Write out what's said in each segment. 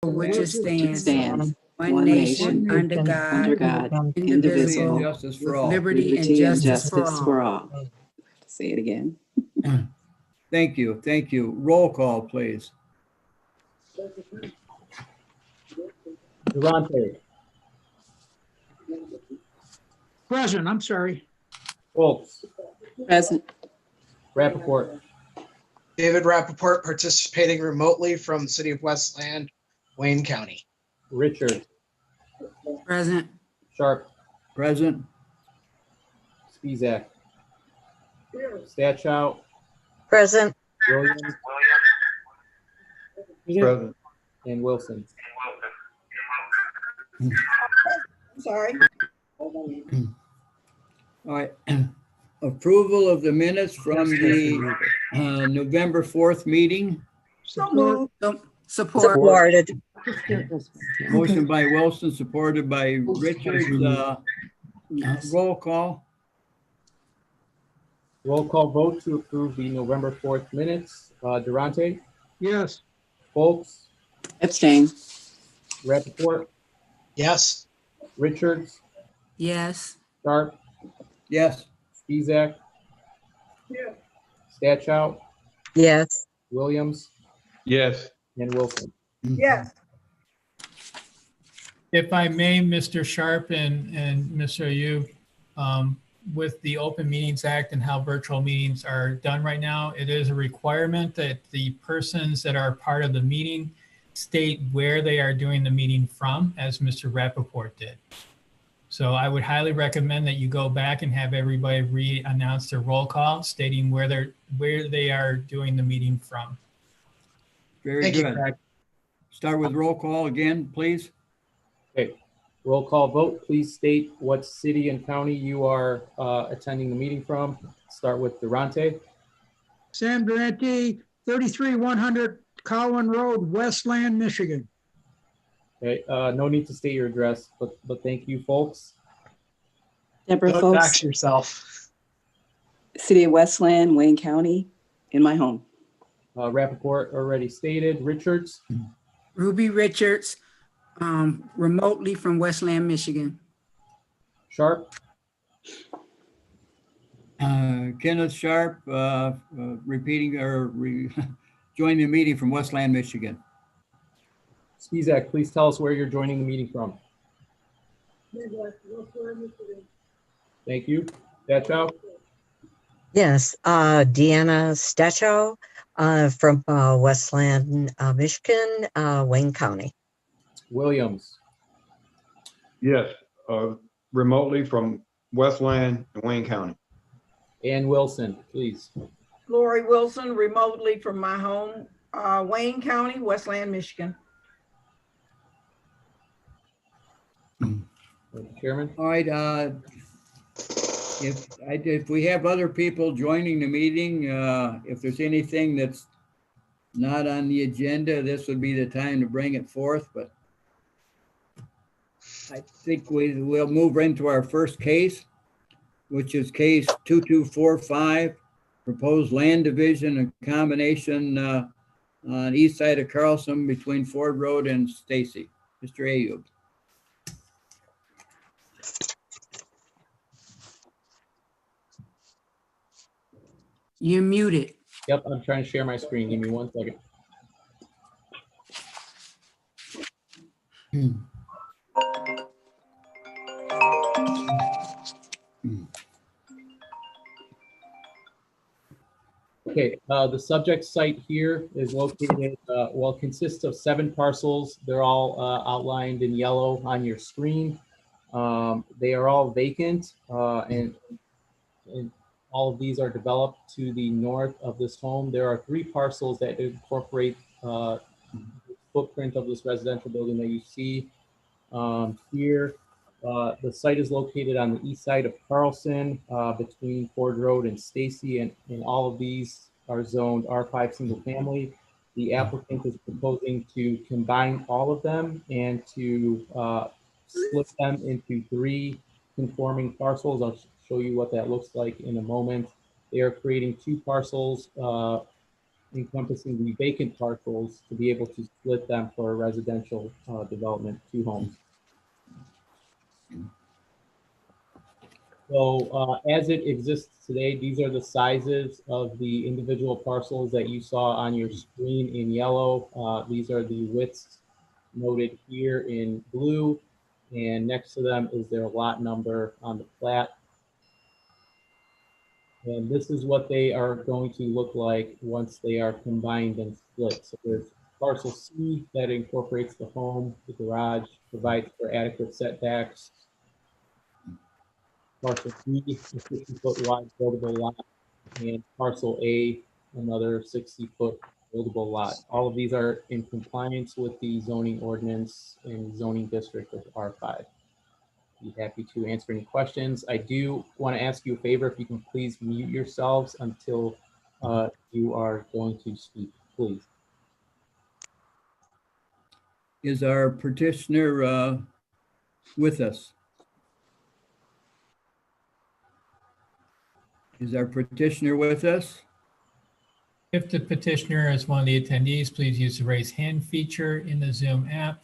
which it stands, stands, one nation, under under God, God, indivisible, Justice for with all. liberty and liberty and justice justice for for all. all. Say it again. Thank you. Thank you. Roll call, please. Durante, Present, I'm sorry. Foltz, Present. Rappaport, David Rappaport participating remotely from the city of Westland, Wayne County. Richard, Present, Sharp, Present. Spizak, Stachow, Present. Williams, Present. and Wilson. Sorry. All right. Approval of the minutes from the November 4th meeting. So moved. support, Supported. Motion by Wilson, supported by Richards. Roll call. Roll call vote to approve the November 4th minutes. Durante, Yes. Foltz, Abstain. Rappaport, Yes. Richards, yes, Sharp, Yes. Spizak, Stachow, Yes. Williams, Yes. and Wilson. Yes. If I may, Mr. Sharp and Mr. Yu, with the Open Meetings Act and how virtual meetings are done right now, it is a requirement that the persons that are part of the meeting state where they are doing the meeting from, as Mr. Rappaport did. So I would highly recommend that you go back and have everybody re-announce their roll call, stating where they are doing the meeting from. Very Thank you, good. Craig. Start with roll call again, please. Okay, roll call vote. Please state what city and county you are attending the meeting from. Start with Durante. Sam Durante, 33100 Cowan Road, Westland, Michigan. Okay, no need to state your address, but thank you, folks. Deborah Don't Folks, dox yourself. City of Westland, Wayne County, in my home. Rappaport already stated. Richards, Ruby Richards, remotely from Westland, Michigan. Sharp, Kenneth Sharp, repeating or joining the meeting from Westland, Michigan. Spizak, please tell us where you're joining the meeting from. Thank you. Stachow, Yes. Deanna Stacho from Westland, Michigan, Wayne County. Williams, Yes. Remotely from Westland and Wayne County. and Wilson, please. Lori Wilson, remotely from my home, Wayne County, Westland, Michigan. Chairman. All right. If we have other people joining the meeting, if there's anything that's not on the agenda, this would be the time to bring it forth, but I think we'll move right into our first case, which is case 2245, proposed land division and combination on east side of Carlson between Ford Road and Stacy. Mr. Ayub. You're muted. Yep, I'm trying to share my screen. Give me 1 second. Okay, the subject site here is located, consists of 7 parcels. They're all outlined in yellow on your screen. They are all vacant, and all of these are developed to the north of this home. There are 3 parcels that incorporate the footprint of this residential building that you see here. The site is located on the east side of Carlson, between Ford Road and Stacy, and all of these are zoned R5 single family. The applicant is proposing to combine all of them and to split them into 3 conforming parcels. I'll show you what that looks like in a moment. They are creating 2 parcels encompassing the vacant parcels to be able to split them for residential development, 2 homes. So as it exists today, these are the sizes of the individual parcels that you saw on your screen in yellow. These are the widths noted here in blue, and next to them is their lot number on the plat. And this is what they are going to look like once they are combined and split. So there's parcel C that incorporates the home, the garage, provides for adequate setbacks. Parcel B, a 50-foot wide buildable lot, and parcel A, another 60-foot buildable lot. All of these are in compliance with the zoning ordinance and zoning district of R5. Be happy to answer any questions. I do want to ask you a favor, if you can please mute yourselves until you are going to speak, please. Is our petitioner with us? Is our petitioner with us? If the petitioner is one of the attendees, please use the raise hand feature in the Zoom app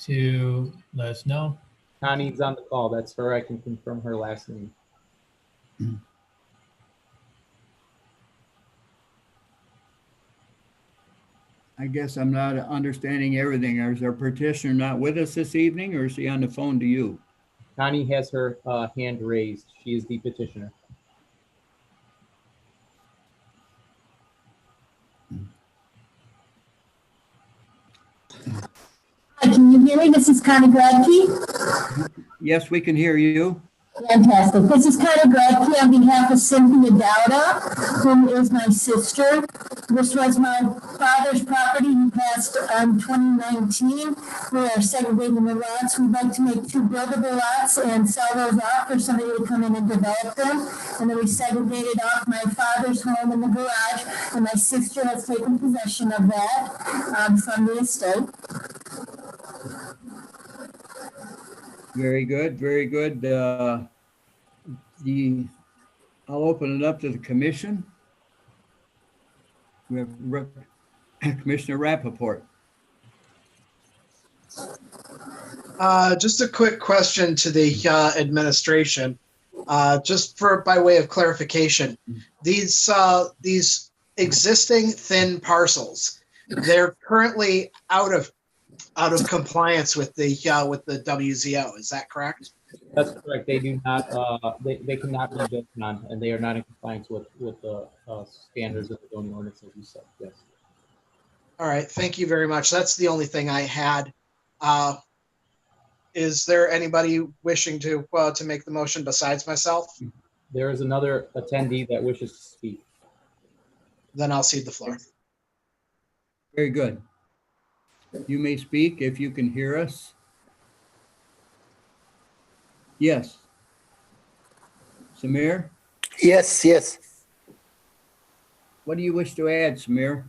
to let us know. Connie's on the call. That's her. I can confirm her last name. I guess I'm not understanding everything. Is our petitioner not with us this evening, or is he on the phone to you? Connie has her hand raised. She is the petitioner. Hi, can you hear me? This is Connie Gradke. Yes, we can hear you. Fantastic. This is Connie Gradke on behalf of Cynthia Dowda, who is my sister. This was my father's property. He passed in 2019. We are segregating the lots. We'd like to make 2 buildable lots and sell those off for somebody to come in and develop them. And then we segregated off my father's home in the garage, and my sister has taken possession of that from the estate. Very good, very good. I'll open it up to the commission. We have Commissioner Rappaport. Just a quick question to the administration, just by way of clarification. These existing thin parcels, they're currently out of compliance with the WZO. Is that correct? That's correct. They do not. They cannot be built on, and they are not in compliance with the standards of the zoning ordinance, as you said. Yes. All right. Thank you very much. That's the only thing I had. Is there anybody wishing to make the motion besides myself? There is another attendee that wishes to speak. Then I'll cede the floor. Very good. You may speak if you can hear us. Yes. Samir? Yes, yes. What do you wish to add, Samir?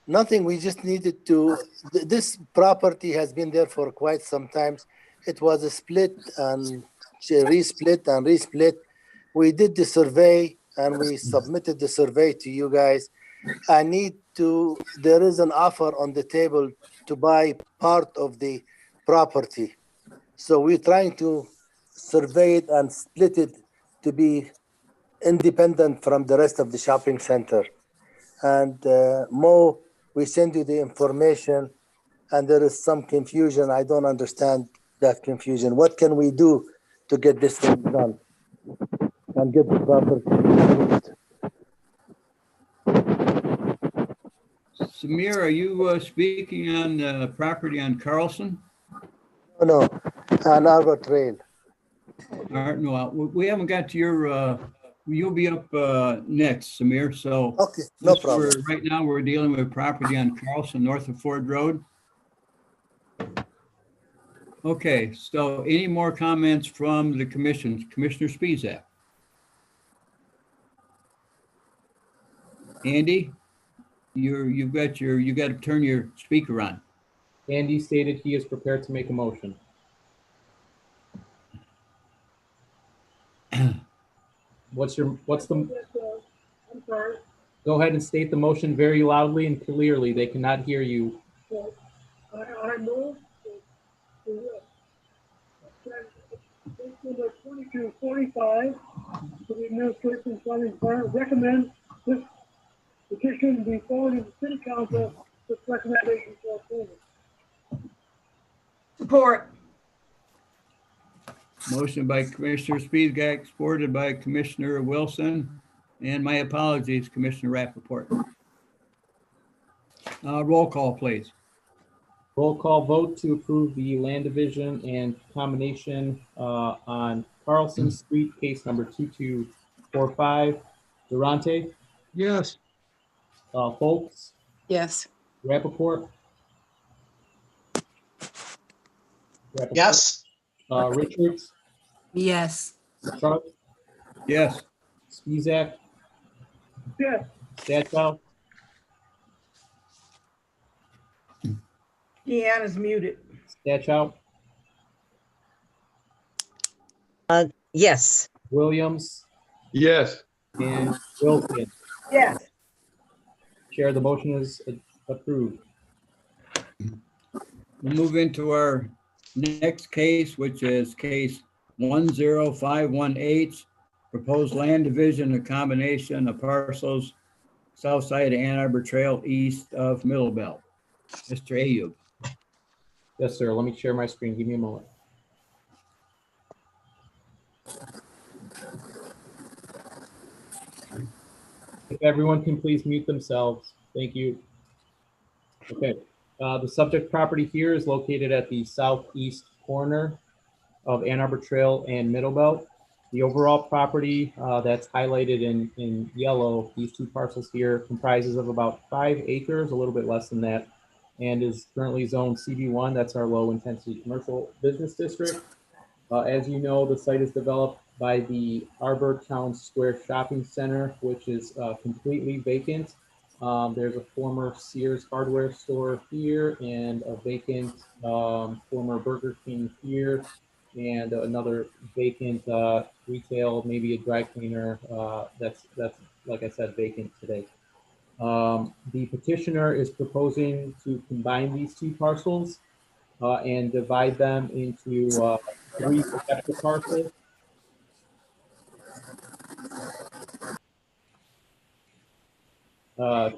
Nothing. We just needed to, this property has been there for quite some time. It was a split and resplit and resplit. We did the survey and we submitted the survey to you guys. There is an offer on the table to buy part of the property. So we're trying to survey it and split it to be independent from the rest of the shopping center. And Mo, we send you the information and there is some confusion. I don't understand that confusion. What can we do to get this thing done and get the property approved? Samir, are you speaking on property on Carlson? No, on Arbor Trail. No, we haven't got to your, you'll be up next, Samir. So Okay, no problem. Right now, we're dealing with property on Carlson, north of Ford Road. Okay, so any more comments from the commission? Commissioner Spezak? Andy, you got to turn your speaker on. Andy stated he is prepared to make a motion. What's the I'm sorry. Go ahead and state the motion very loudly and clearly. They cannot hear you. So I move to case number 2245 to the administration planning department recommend this petition be forwarded to city council with recommendation for approval. Support. Motion by Commissioner Spiezak, supported by Commissioner Wilson. And my apologies, Commissioner Rappaport. Roll call, please. Roll call vote to approve the land division and combination on Carlson Street, case number 2245. Durante, Yes. Foltz, Yes. Rappaport. Yes. Richards, Yes. Sharp, Yes. Spiezak, Yes. Stachow, Deanna's muted. Stachow, Yes. Williams, Yes. and Wilson. Yes. Chair, the motion is approved. We'll move into our next case, which is case 10518, proposed land division, a combination of parcels south side of Ann Arbor Trail, east of Middlebelt. Mr. Ayub. Yes, sir. Let me share my screen. Give me a moment. If everyone can please mute themselves. Thank you. Okay. The subject property here is located at the southeast corner of Ann Arbor Trail and Middlebelt. The overall property that's highlighted in yellow, these two parcels here, comprises of about 5 acres, a little bit less than that, and is currently zoned CB1. That's our low intensity commercial business district. As you know, the site is developed by the Arbor Town Square Shopping Center, which is completely vacant. There's a former Sears hardware store here and a vacant former Burger King here and another vacant retail, maybe a dry cleaner that's like I said, vacant today. The petitioner is proposing to combine these two parcels and divide them into 3 separate parcels.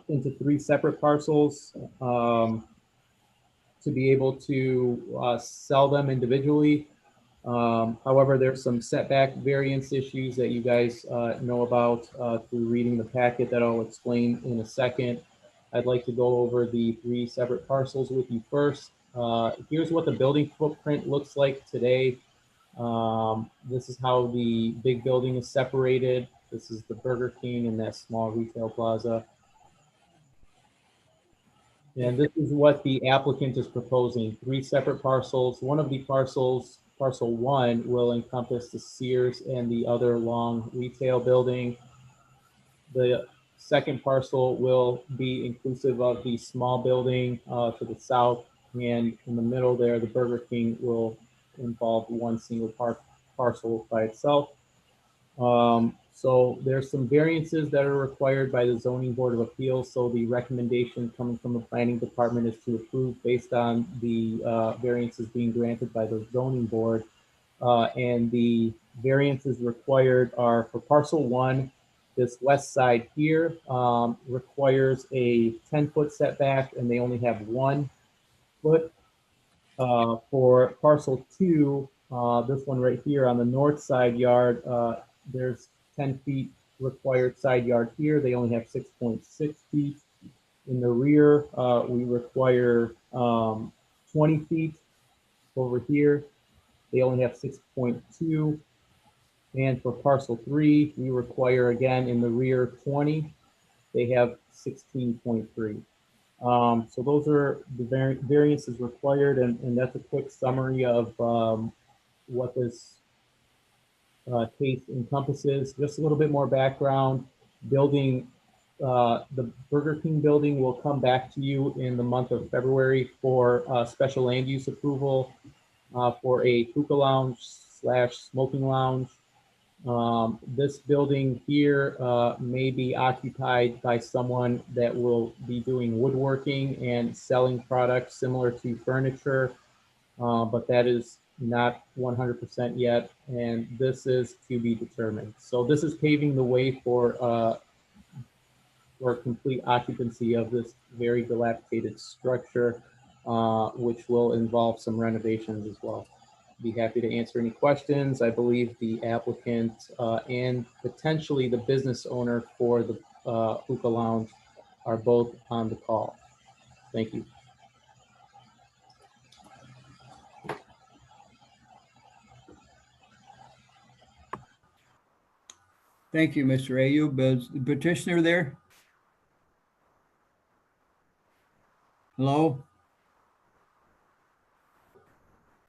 Into 3 separate parcels to be able to sell them individually. However, there's some setback variance issues that you guys know about through reading the packet that I'll explain in a second. I'd like to go over the 3 separate parcels with you first. Here's what the building footprint looks like today. This is how the big building is separated. This is the Burger King and that small retail plaza. And this is what the applicant is proposing, 3 separate parcels. One of the parcels, parcel 1, will encompass the Sears and the other long retail building. The second parcel will be inclusive of the small building to the south, and in the middle there, the Burger King will involve 1 single parcel by itself. So there's some variances that are required by the Zoning Board of Appeals. So the recommendation coming from the Planning Department is to approve based on the variances being granted by the Zoning Board. And the variances required are for parcel 1, this west side here requires a 10-foot setback, and they only have 1 foot. For parcel 2, this one right here on the north side yard, there's 10 feet required side yard here. They only have 6.6 feet. In the rear, we require 20 feet over here. They only have 6.2. And for parcel 3, we require again in the rear 20. They have 16.3. So those are the variances required, and that's a quick summary of what this case encompasses. Just a little bit more background. Building, the Burger King building will come back to you in the month of February for special land use approval for a hookah lounge / smoking lounge. This building here may be occupied by someone that will be doing woodworking and selling products similar to furniture, but that is not 100% yet, and this is to be determined. So this is paving the way for complete occupancy of this very dilapidated structure, which will involve some renovations as well. Be happy to answer any questions. I believe the applicant and potentially the business owner for the hookah lounge are both on the call. Thank you. Thank you, Mr. Ayub. Is the petitioner there? Hello?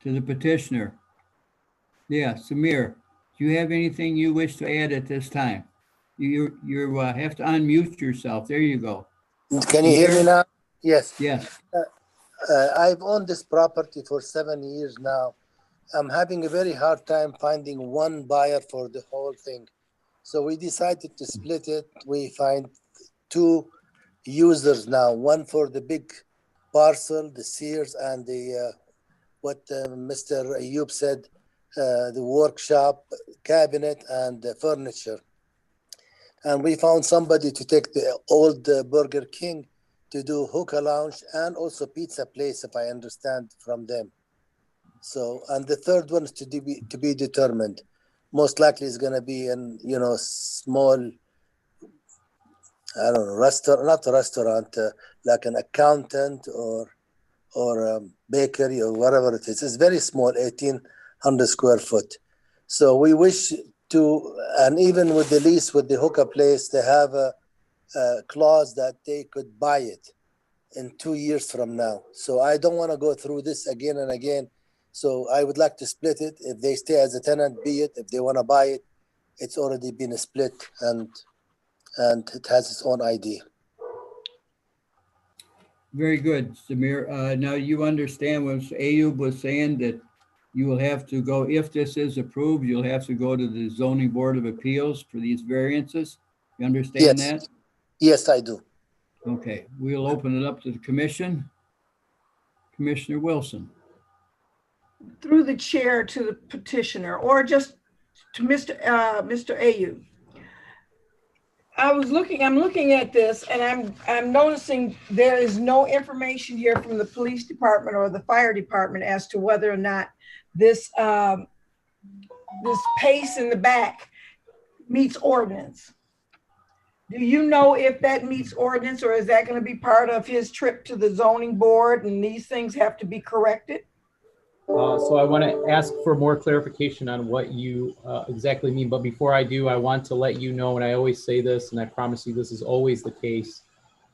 To the petitioner. Yeah, Samir, do you have anything you wish to add at this time? You have to unmute yourself. There you go. Can you hear me now? Yes. Yes. I've owned this property for 7 years now. I'm having a very hard time finding one buyer for the whole thing. So we decided to split it. We find two users now, one for the big parcel, the Sears, and the what Mr. Ayub said, the workshop, cabinet, and the furniture. And we found somebody to take the old Burger King to do hookah lounge and also pizza place, if I understand from them. So, and the third one is to be determined. Most likely is going to be in, small, I don't know, restaurant, not a restaurant, like an accountant or bakery or whatever it is. It's very small, 1,800 square foot. So we wish to, and even with the lease with the hookah place, they have a clause that they could buy it in 2 years from now. So I don't want to go through this again and again. So I would like to split it. If they stay as a tenant, be it. If they want to buy it, it's already been split and it has its own ID. Very good, Samir. Now you understand what Ayub was saying, that you will have to go, if this is approved, you'll have to go to the Zoning Board of Appeals for these variances. You understand that? Yes, I do. Okay, we'll open it up to the commission. Commissioner Wilson. Through the chair to the petitioner, or just to Mr. Ayub. I'm looking at this, and I'm noticing there is no information here from the police department or the fire department as to whether or not this this pace in the back meets ordinance. Do you know if that meets ordinance, or is that going to be part of his trip to the zoning board and these things have to be corrected? So I want to ask for more clarification on what you exactly mean. But before I do, I want to let you know, and I always say this, and I promise you this is always the case,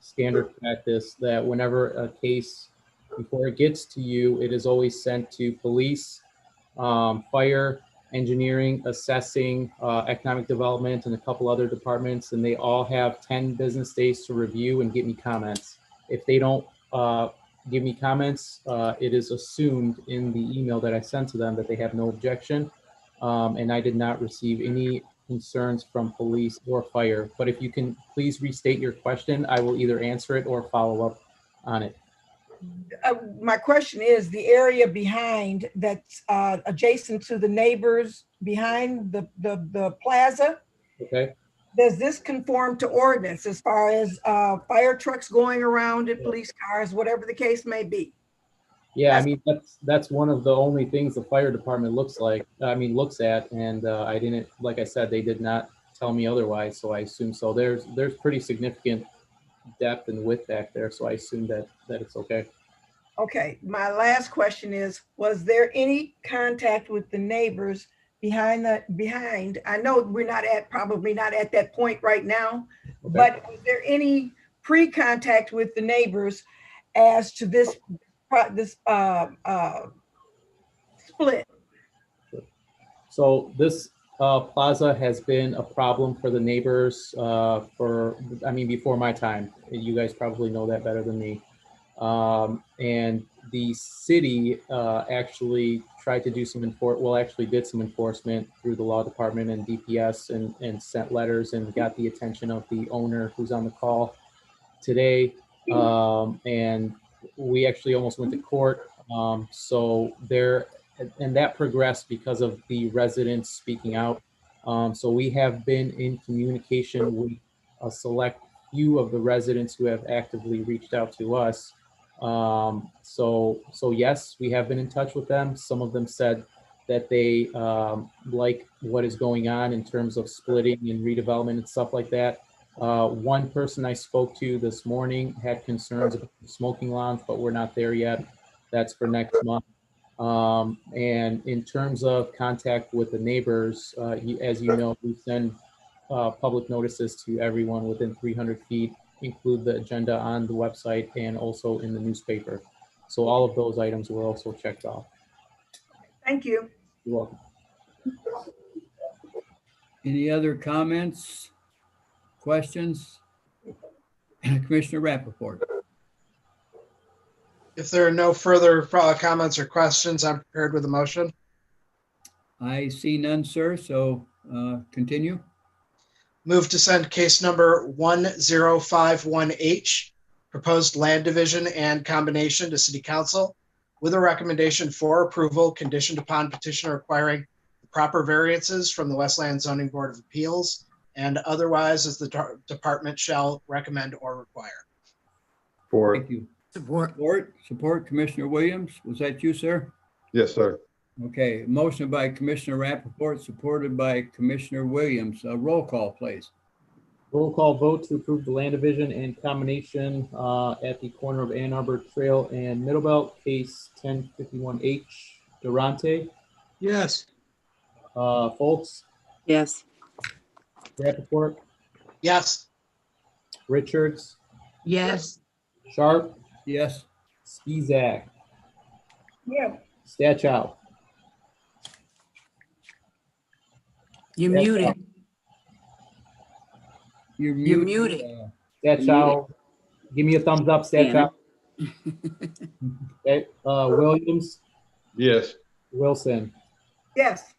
standard practice, that whenever a case, before it gets to you, it is always sent to police, fire, engineering, assessing, economic development, and a couple other departments, and they all have 10 business days to review and give me comments. If they don't give me comments, it is assumed in the email that I sent to them that they have no objection, and I did not receive any concerns from police or fire. But if you can please restate your question, I will either answer it or follow up on it. My question is the area behind that's adjacent to the neighbors behind the plaza. Okay. Does this conform to ordinance as far as fire trucks going around it, police cars, whatever the case may be? Yeah, I mean, that's one of the only things the fire department looks at, and I didn't, like I said, they did not tell me otherwise, so I assume so. There's pretty significant depth and width back there, so I assume that it's okay. Okay, my last question is, was there any contact with the neighbors behind? I know we're probably not at that point right now, okay, but was there any pre-contact with the neighbors as to this split? So this plaza has been a problem for the neighbors before my time. You guys probably know that better than me. And the city actually tried to do some did some enforcement through the law department and DPS and sent letters and got the attention of the owner who's on the call today. And we actually almost went to court. And that progressed because of the residents speaking out. So we have been in communication with a select few of the residents who have actively reached out to us. So yes, we have been in touch with them. Some of them said that they like what is going on in terms of splitting and redevelopment and stuff like that. One person I spoke to this morning had concerns about the smoking lounge, but we're not there yet. That's for next month. And in terms of contact with the neighbors, as you know, we send public notices to everyone within 300 feet, include the agenda on the website and also in the newspaper. So all of those items were also checked off. Thank you. You're welcome. Any other comments, questions? Commissioner Rappaport. If there are no further comments or questions, I'm prepared with a motion. I see none, sir, so continue. Move to send case number 1051H, proposed land division and combination, to City Council with a recommendation for approval conditioned upon petitioner acquiring the proper variances from the Westland Zoning Board of Appeals and otherwise as the department shall recommend or require. Thank you. Support. Support, Commissioner Williams. Was that you, sir? Yes, sir. Okay, motion by Commissioner Rappaport, supported by Commissioner Williams. Roll call, please. Roll call vote to approve the land division and combination at the corner of Ann Arbor Trail and Middlebelt, case 1051H. Durante, Yes. Foltz, Yes. Rappaport, Yes. Richards, Yes. Sharp, Yes. Spezak, Yes. Stachow. You're Yes, muted. You're You're muted. muted. Stachow, give me a thumbs up, Stachow. Okay, Williams, Yes. Wilson, Yes.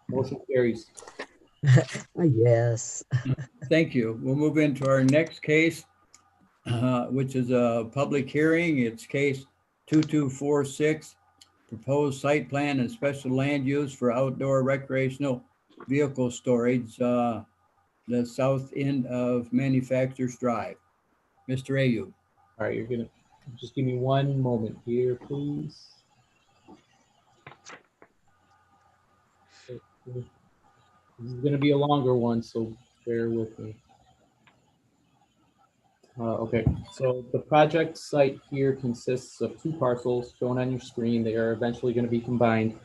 motion carries. Yes. Thank you. We'll move into our next case, which is a public hearing. It's case 2246, proposed site plan and special land use for outdoor recreational vehicle storage, the south end of Manufacturers Drive. Mr. Ayu. All right, you're gonna just give me one moment here, please. This is gonna be a longer one, so bear with me. Okay, so the project site here consists of two parcels shown on your screen. They are eventually going to be combined.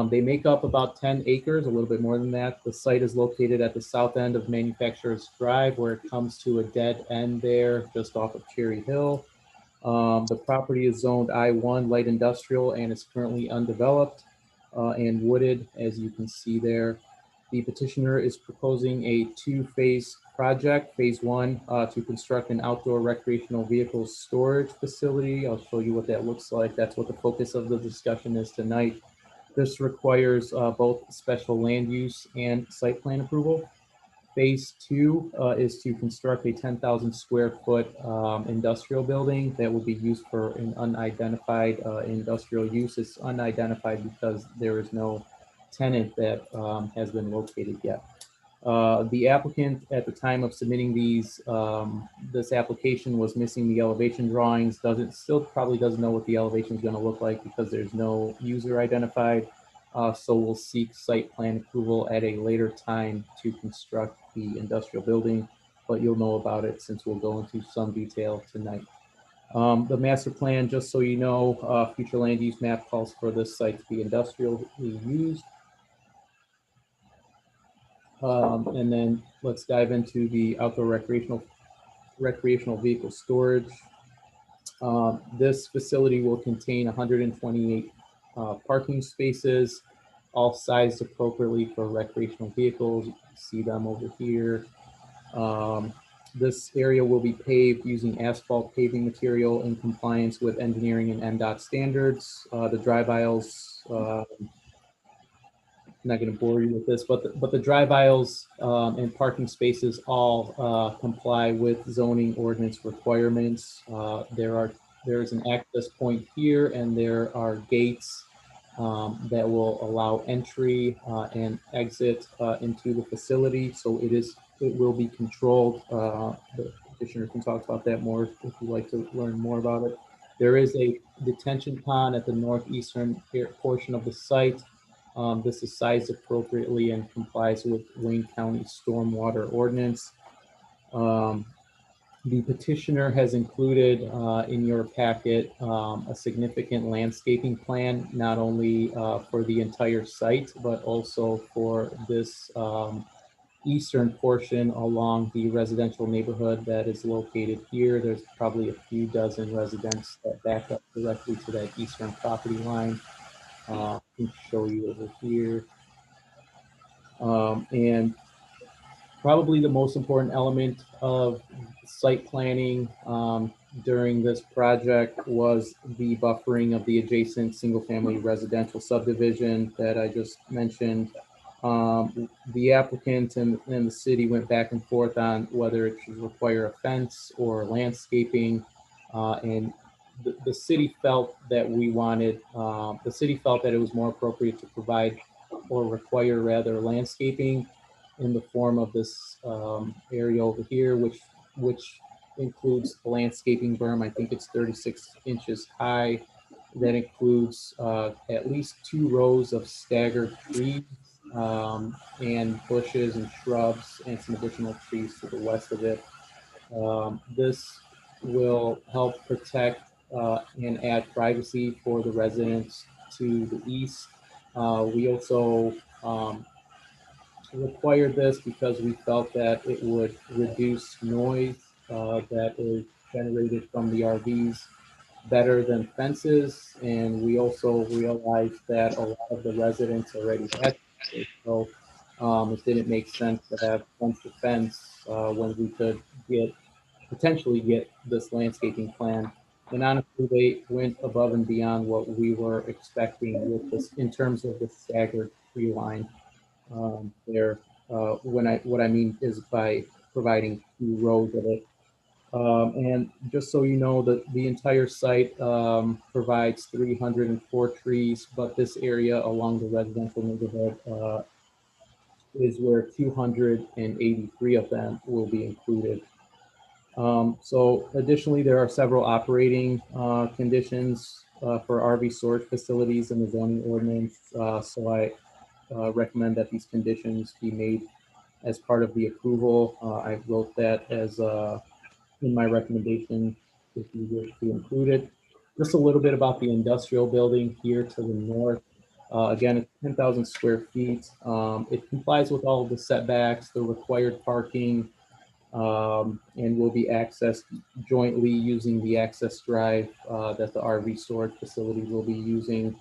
They make up about 10 acres, a little bit more than that. The site is located at the south end of Manufacturers Drive, where it comes to a dead end there, just off of Cherry Hill. The property is zoned I-1 light industrial and is currently undeveloped and wooded, as you can see there. The petitioner is proposing a two-phase project. Phase one, to construct an outdoor recreational vehicle storage facility. I'll show you what that looks like. That's what the focus of the discussion is tonight. This requires both special land use and site plan approval. Phase two is to construct a 10,000 square foot industrial building that will be used for an unidentified industrial use. It's unidentified because there is no tenant that has been located yet. The applicant at the time of submitting this application was missing the elevation drawings, still probably doesn't know what the elevation is going to look like because there's no user identified. So we'll seek site plan approval at a later time to construct the industrial building, but you'll know about it since we'll go into some detail tonight. The master plan, just so you know, future land use map calls for this site to be industrially used. And then let's dive into the outdoor recreational vehicle storage. This facility will contain 128 parking spaces, all sized appropriately for recreational vehicles. You can see them over here. This area will be paved using asphalt paving material in compliance with engineering and NDOT standards. The drive aisles, I'm not going to bore you with this, but the drive aisles and parking spaces all comply with zoning ordinance requirements. There's an access point here, and there are gates that will allow entry and exit into the facility. So it will be controlled. The petitioner can talk about that more if you'd like to learn more about it. There is a detention pond at the northeastern portion of the site. This is sized appropriately and complies with Wayne County stormwater ordinance. The petitioner has included in your packet a significant landscaping plan, not only for the entire site, but also for this eastern portion along the residential neighborhood that is located here. There's probably a few dozen residents that back up directly to that eastern property line. I can show you over here. And probably the most important element of site planning during this project was the buffering of the adjacent single-family residential subdivision that I just mentioned. The applicant and the city went back and forth on whether it should require a fence or landscaping, and the city felt that the city felt that it was more appropriate to provide or require rather landscaping in the form of this area over here, which includes a landscaping berm. I think it's 36 inches high. That includes at least 2 rows of staggered trees and bushes and shrubs and some additional trees to the west of it. This will help protect and add privacy for the residents to the east. We also required this because we felt that it would reduce noise that is generated from the RVs better than fences. And we also realized that a lot of the residents already had fences. So it didn't make sense to have fence to fence when we could potentially get this landscaping plan. And honestly, they went above and beyond what we were expecting with this in terms of the staggered tree line. What I mean is by providing 2 rows of it. And just so you know, the entire site provides 304 trees, but this area along the residential neighborhood is where 283 of them will be included. So additionally, there are several operating conditions for RV storage facilities in the zoning ordinance. So I recommend that these conditions be made as part of the approval. I wrote that as in my recommendation if you wish to include it. Just a little bit about the industrial building here to the north. Again, it's 10,000 square feet. It complies with all of the setbacks, the required parking, and will be accessed jointly using the access drive that the RV storage facility will be using.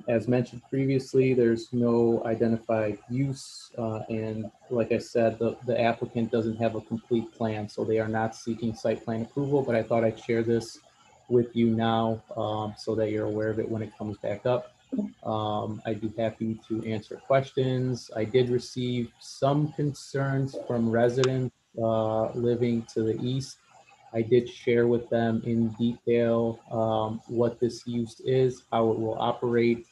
As mentioned previously, there's no identified use, and like I said, the applicant doesn't have a complete plan, so they are not seeking site plan approval, but I thought I'd share this with you now so that you're aware of it when it comes back up. I'd be happy to answer questions. I did receive some concerns from residents living to the east. I did share with them in detail what this use is, how it will operate,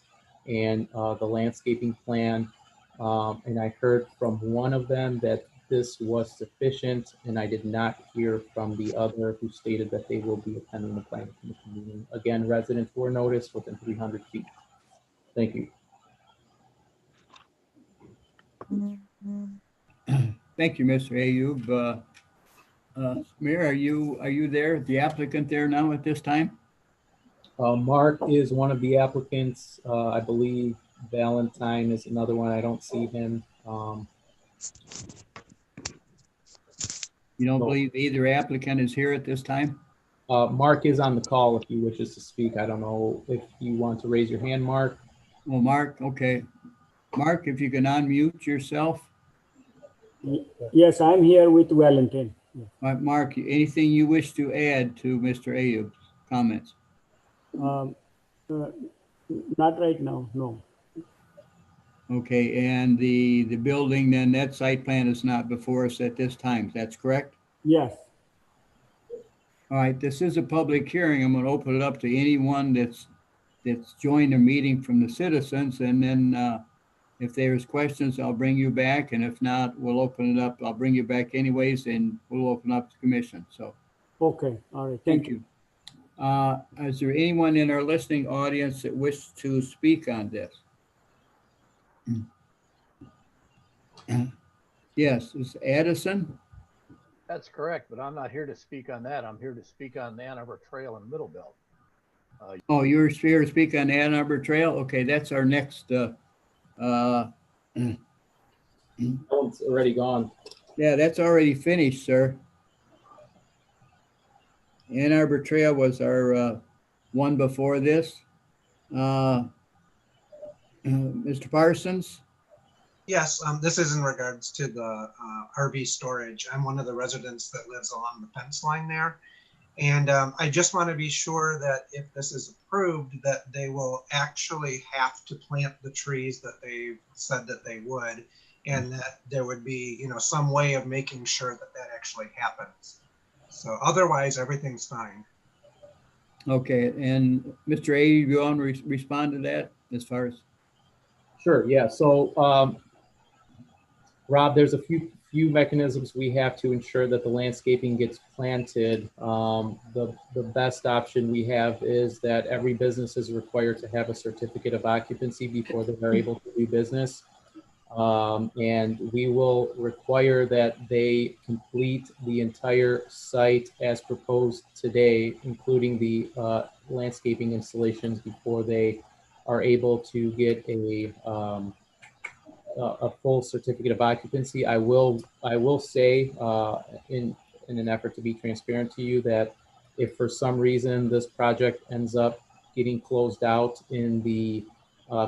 and the landscaping plan. And I heard from one of them that this was sufficient, and I did not hear from the other who stated that they will be attending the planning commission meeting. Again, residents were noticed within 300 feet. Thank you. Thank you, Mr. Ayub. Mayor, are you there, the applicant there now at this time? Mark is one of the applicants. I believe Valentine is another one. I don't see him. You don't believe either applicant is here at this time? Mark is on the call if he wishes to speak. I don't know if you want to raise your hand, Mark. Well, Mark, okay. Mark, if you can unmute yourself. Yes, I'm here with Valentin. All right, Mark, anything you wish to add to Mr. Ayub's comments? Um, uh, Not right now, no. Okay, and the building, then that site plan is not before us at this time, that's correct? Yes, All right, this is a public hearing. I'm going to open it up to anyone that's joined the meeting from the citizens, and then if there's questions, I'll bring you back, and if not, we'll open it up. I'll bring you back anyways, and we'll open up the commission. So, okay, all right, thank you. Is there anyone in our listening audience that wishes to speak on this? Yes, it's Addison. That's correct, but I'm not here to speak on that. I'm here to speak on the Ann Arbor Trail and Middle Belt. Oh, you're here to speak on the Ann Arbor Trail? Okay, that's our next. That one's already gone. Yeah, that's already finished, sir. Ann Arbor Trail was our one before this. Mr. Parsons? Yes, this is in regards to the RV storage. I'm one of the residents that lives along the fence line there. And I just want to be sure that if this is approved, that they will actually have to plant the trees that they said that they would, and that there would be, you know, some way of making sure that that actually happens. So otherwise, everything's fine. Okay, and Mr. A, you want to respond to that as far as? Sure, yeah. So, Rob, there's a few mechanisms we have to ensure that the landscaping gets planted. The best option we have is that every business is required to have a certificate of occupancy before they are able to do business. And we will require that they complete the entire site as proposed today, including the landscaping installations, before they are able to get a full certificate of occupancy. I will say, in an effort to be transparent to you, that if for some reason this project ends up getting closed out in the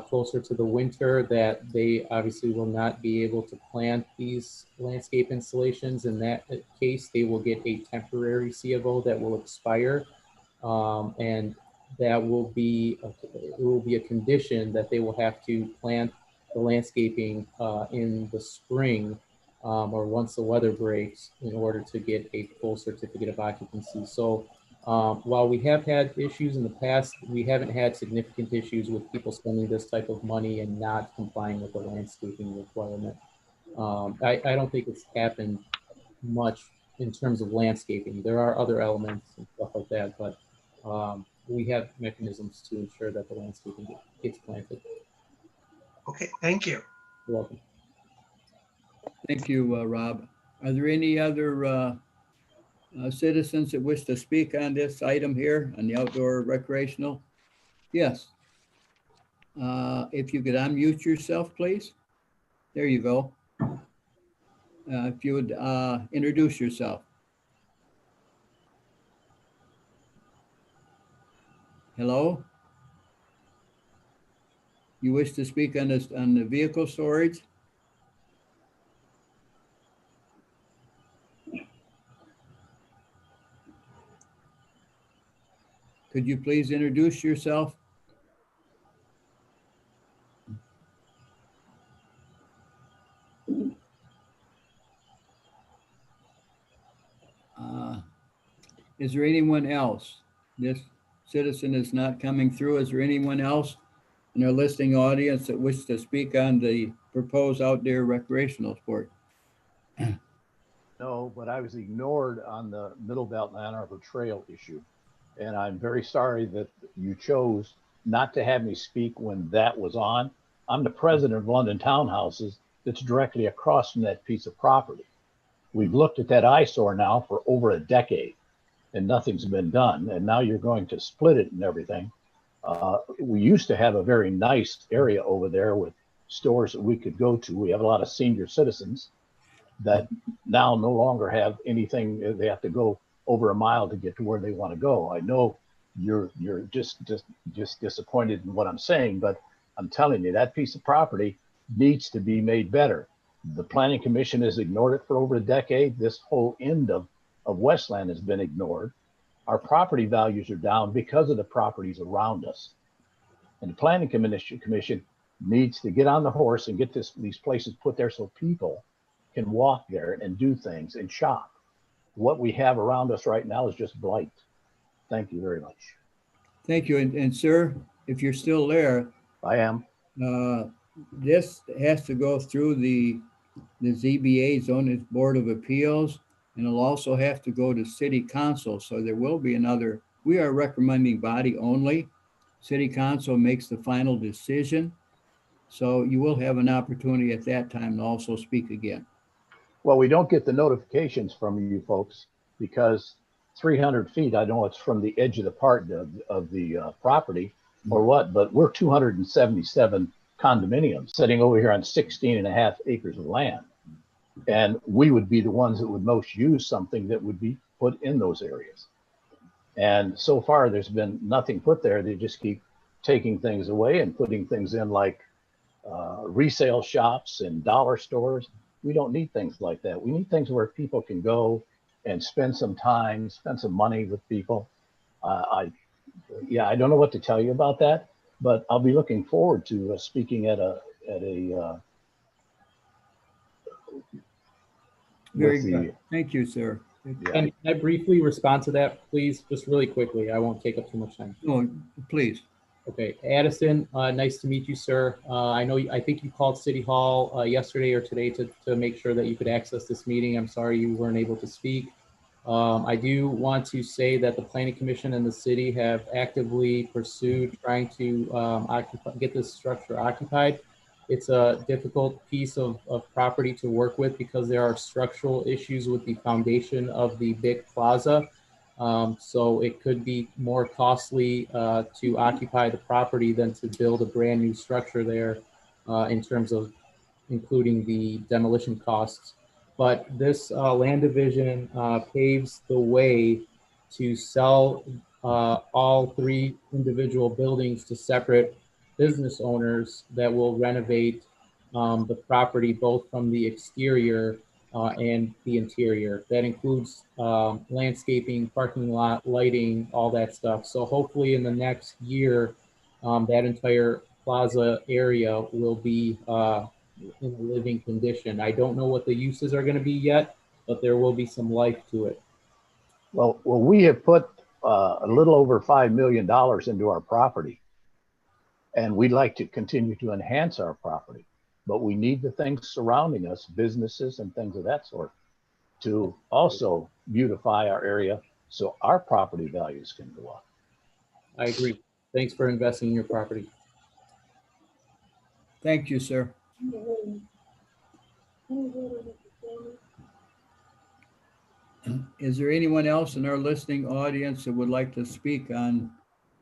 closer to the winter, that they obviously will not be able to plant these landscape installations. In that case, they will get a temporary C of O that will expire, and that will be a condition that they will have to plant the landscaping in the spring, or once the weather breaks, in order to get a full certificate of occupancy. So while we have had issues in the past, we haven't had significant issues with people spending this type of money and not complying with the landscaping requirement. I don't think it's happened much in terms of landscaping. There are other elements and stuff like that, but we have mechanisms to ensure that the landscaping gets planted. Okay, thank you. You're welcome. Thank you, Rob. Are there any other citizens that wish to speak on this item here on the outdoor recreational? Yes. If you could unmute yourself, please. There you go. If you would introduce yourself. Hello? You wish to speak on this, on the vehicle storage? Could you please introduce yourself? Is there anyone else? This citizen is not coming through. Is there anyone else in our listening audience that wishes to speak on the proposed outdoor recreational sport? No, but I was ignored on the Middle Belt and Ann Arbor Trail issue. And I'm very sorry that you chose not to have me speak when that was on. I'm the president of London Townhouses that's directly across from that piece of property. We've looked at that eyesore now for over a decade and nothing's been done. And now you're going to split it and everything. We used to have a very nice area over there with stores that we could go to. We have a lot of senior citizens that now no longer have anything. They have to go over a mile to get to where they want to go. I know you're just disappointed in what I'm saying, but I'm telling you that piece of property needs to be made better. The Planning Commission has ignored it for over a decade. This whole end of Westland has been ignored. Our property values are down because of the properties around us. And the Planning Commission needs to get on the horse and get these places put there so people can walk there and do things and shop. What we have around us right now is just blight. Thank you very much. Thank you. And sir, if you're still there. I am. This has to go through the ZBA, Zoning Board of Appeals, and it'll also have to go to City Council. So there will be another, we are recommending body only. City Council makes the final decision. So you will have an opportunity at that time to also speak again. Well, we don't get the notifications from you folks because 300 feet, I know it's from the edge of the part of the property or what, but we're 277 condominiums sitting over here on 16.5 acres of land. And we would be the ones that would most use something that would be put in those areas. And so far, there's been nothing put there. They just keep taking things away and putting things in like resale shops and dollar stores. We don't need things like that. We need things where people can go and spend some time, spend some money with people. I don't know what to tell you about that, but I'll be looking forward to speaking at a Very good. Thank you, sir. And can I briefly respond to that, please? Just really quickly. I won't take up too much time. No, please. Okay, Addison, nice to meet you, sir. I think you called City Hall yesterday or today to make sure that you could access this meeting. I'm sorry you weren't able to speak. I do want to say that the Planning Commission and the city have actively pursued trying to get this structure occupied. It's a difficult piece of property to work with because there are structural issues with the foundation of the big plaza. So it could be more costly to occupy the property than to build a brand new structure there in terms of including the demolition costs. But this land division paves the way to sell all 3 individual buildings to separate business owners that will renovate the property both from the exterior and the interior. That includes landscaping, parking lot, lighting, all that stuff. So hopefully in the next year, that entire plaza area will be in a living condition. I don't know what the uses are going to be yet, but there will be some life to it. Well, we have put a little over $5 million into our property, and we'd like to continue to enhance our property. But we need the things surrounding us, businesses and things of that sort, to also beautify our area so our property values can go up. I agree. Thanks for investing in your property. Thank you, sir. Is there anyone else in our listening audience that would like to speak on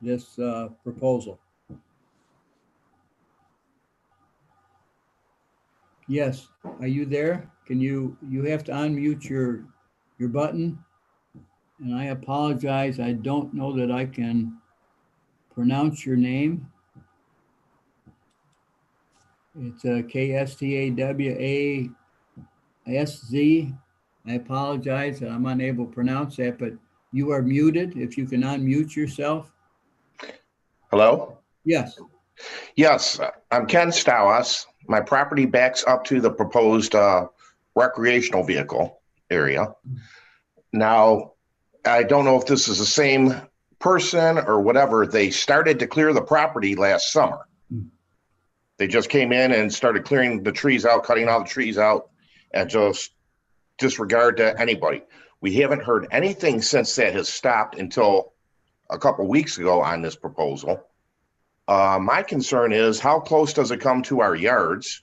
this proposal? Yes, are you there? Can you have to unmute your button? And I apologize, I don't know that I can pronounce your name. It's Kstawasz. I apologize that I'm unable to pronounce that, but you are muted. If you can unmute yourself. Hello? Yes. Yes, I'm Ken Stawas. My property backs up to the proposed recreational vehicle area. Now, I don't know if this is the same person or whatever. They started to clear the property last summer. They just came in and started clearing the trees out, cutting all the trees out, and just disregard to anybody. We haven't heard anything since that has stopped until a couple weeks ago on this proposal. My concern is how close does it come to our yards?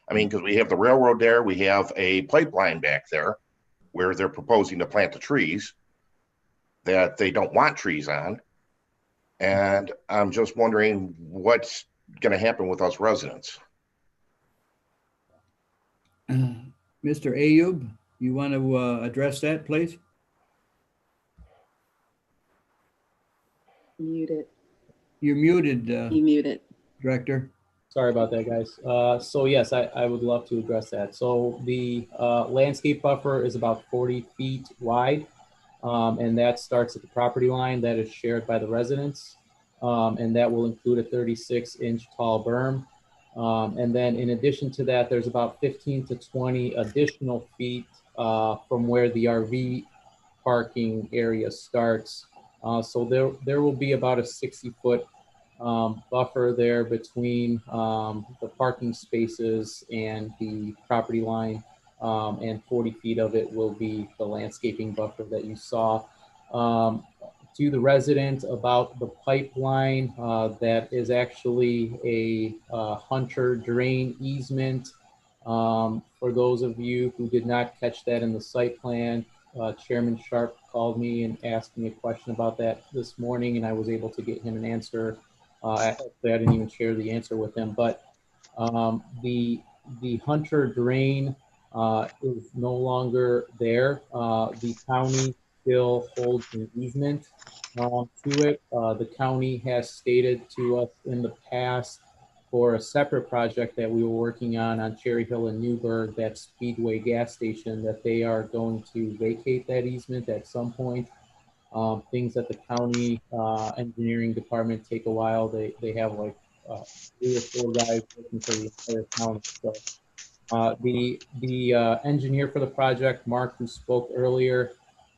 I mean, because we have the railroad there, we have a pipeline back there where they're proposing to plant the trees that they don't want trees on. And I'm just wondering what's going to happen with us residents. Mr. Ayub, you want to address that, please? Muted. You're muted. You muted. Director. Sorry about that, guys. So yes, I would love to address that. So the landscape buffer is about 40 feet wide, and that starts at the property line that is shared by the residents, and that will include a 36-inch tall berm. And then in addition to that, there's about 15 to 20 additional feet from where the RV parking area starts. So there will be about a 60-foot buffer there between the parking spaces and the property line, and 40 feet of it will be the landscaping buffer that you saw. To the resident about the pipeline, that is actually a Hunter drain easement. For those of you who did not catch that in the site plan, Chairman Sharp called me and asked me a question about that this morning, and I was able to get him an answer. Actually, I didn't even share the answer with him, but the Hunter drain is no longer there. The county still holds an easement to it. The county has stated to us in the past for a separate project that we were working on Cherry Hill and Newburgh, that Speedway gas station, that they are going to vacate that easement at some point. Things that the county engineering department take a while. They have like 3 or 4 guys working for the entire county. So the engineer for the project, Mark, who spoke earlier,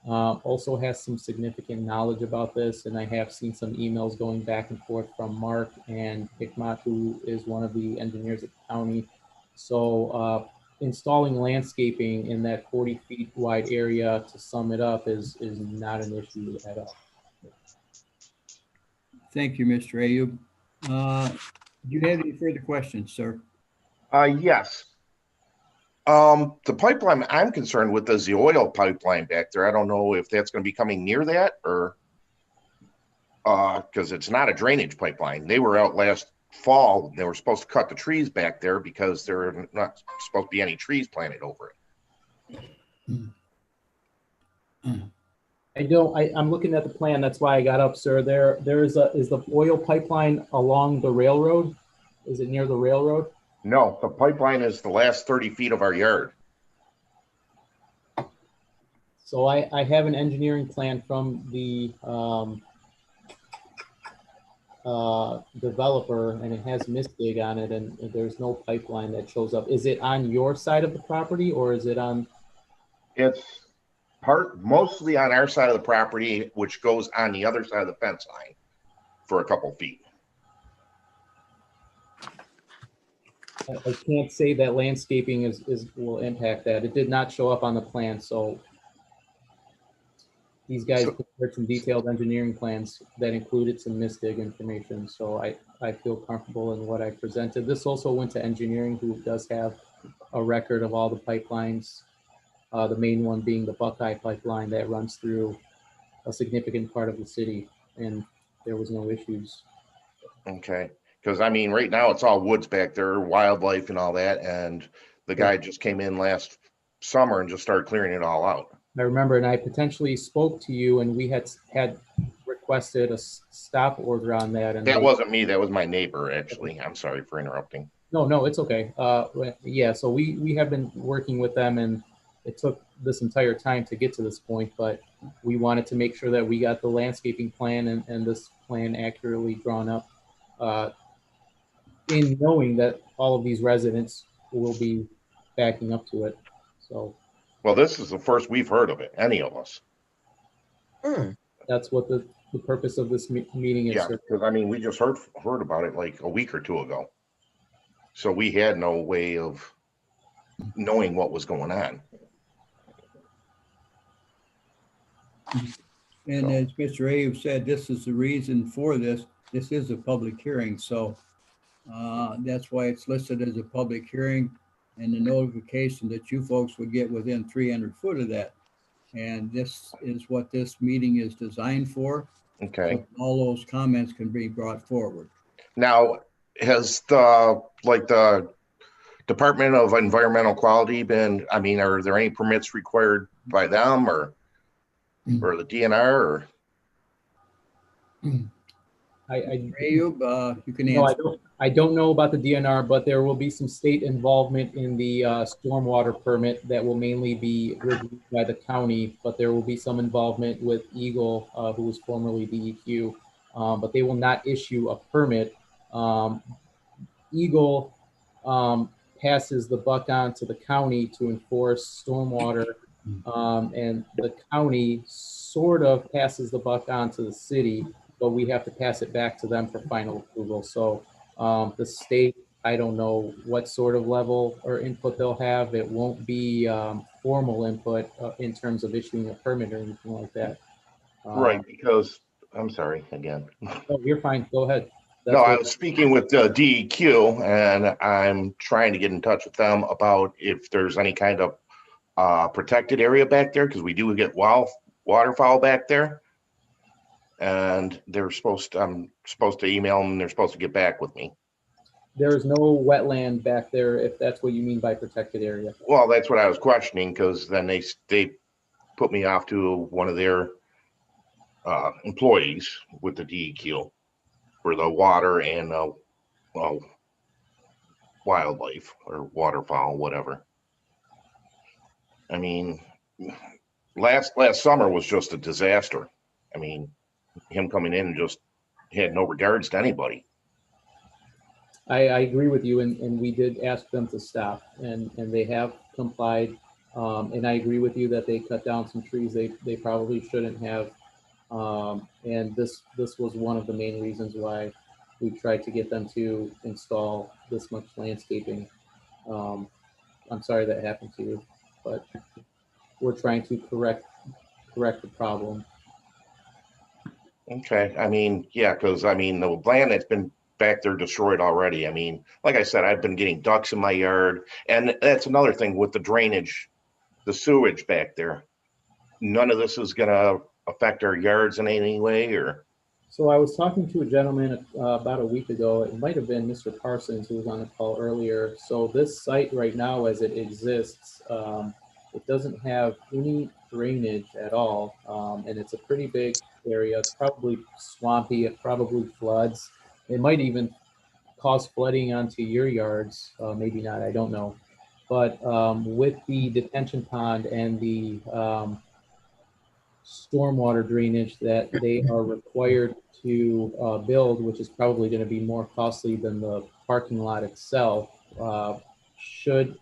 also has some significant knowledge about this, and I have seen some emails going back and forth from Mark and Hikmat, who is one of the engineers at the county. So installing landscaping in that 40 feet wide area, to sum it up, is not an issue at all. Thank you, Mr. Ayub. Do you have any further questions, sir? Yes. The pipeline I'm concerned with is the oil pipeline back there. I don't know if that's going to be coming near that, or because it's not a drainage pipeline. They were out last fall. They were supposed to cut the trees back there because there are not supposed to be any trees planted over it. I'm looking at the plan. That's why I got up, sir. Is the oil pipeline along the railroad? Is it near the railroad? No, the pipeline is the last 30 feet of our yard. So I have an engineering plan from the developer, and it has Mistig on it, and there's no pipeline that shows up. Is it on your side of the property, or is it on? It's mostly on our side of the property, which goes on the other side of the fence line for a couple feet. I can't say that landscaping will impact that. It did not show up on the plan, so these guys prepared some detailed engineering plans that included some Mistig information. So I feel comfortable in what I presented. This also went to engineering, who does have a record of all the pipelines. The main one being the Buckeye pipeline that runs through a significant part of the city, and there was no issues. Okay. Because I mean, right now it's all woods back there, wildlife and all that. And the guy just came in last summer and just started clearing it all out. I remember, and I potentially spoke to you, and we had requested a stop order on that. And that wasn't me. That was my neighbor, actually. I'm sorry for interrupting. No, it's okay. Yeah, so we have been working with them, and it took this entire time to get to this point, but we wanted to make sure that we got the landscaping plan and this plan accurately drawn up, in knowing that all of these residents will be backing up to it. So, well, this is the first we've heard of it, any of us. That's what the purpose of this meeting is. Yeah, because I mean, we just heard about it like a week or 2 ago. So we had no way of knowing what was going on. And as Mr. Ayub said, this is the reason for this. This is a public hearing, so that's why it's listed as a public hearing, and the notification that you folks would get within 300 foot of that. And this is what this meeting is designed for. Okay. So all those comments can be brought forward. Now, has the Department of Environmental Quality been, I mean, are there any permits required by them or the DNR, or? Ayub, you can No, answer. I don't know about the DNR, but there will be some state involvement in the stormwater permit that will mainly be reviewed by the county, but there will be some involvement with Eagle, who was formerly DEQ, but they will not issue a permit. Eagle passes the buck on to the county to enforce stormwater, and the county sort of passes the buck on to the city, but we have to pass it back to them for final approval. So the state, I don't know what sort of level or input they'll have. It won't be formal input in terms of issuing a permit or anything like that. Right, because, I'm sorry, again. Oh, you're fine. Go ahead. No, I was speaking with DEQ, and I'm trying to get in touch with them about if there's any kind of protected area back there, because we do get waterfowl back there. And I'm supposed to email them, and they're supposed to get back with me. There's no wetland back there, if that's what you mean by protected area. Well, that's what I was questioning, because then they put me off to one of their employees with the DEQ for the water and wildlife or waterfowl, whatever. I mean, last summer was just a disaster. I mean, him coming in and just had no regards to anybody. I agree with you, and we did ask them to stop, and they have complied. And I agree with you that they cut down some trees they probably shouldn't have. And this was one of the main reasons why we tried to get them to install this much landscaping. I'm sorry that happened to you, but we're trying to correct the problem. Okay, I mean, yeah, because I mean, the land that's been back there destroyed already. I mean, like I said, I've been getting ducks in my yard, and that's another thing with the drainage, the sewage back there. None of this is gonna affect our yards in any way, or? So I was talking to a gentleman about a week ago. It might have been Mr. Parsons who was on the call earlier. So this site right now, as it exists, it doesn't have any drainage at all, and it's a pretty big area. It's probably swampy. It probably floods. It might even cause flooding onto your yards. Maybe not. I don't know. But with the detention pond and the stormwater drainage that they are required to build, which is probably going to be more costly than the parking lot itself, should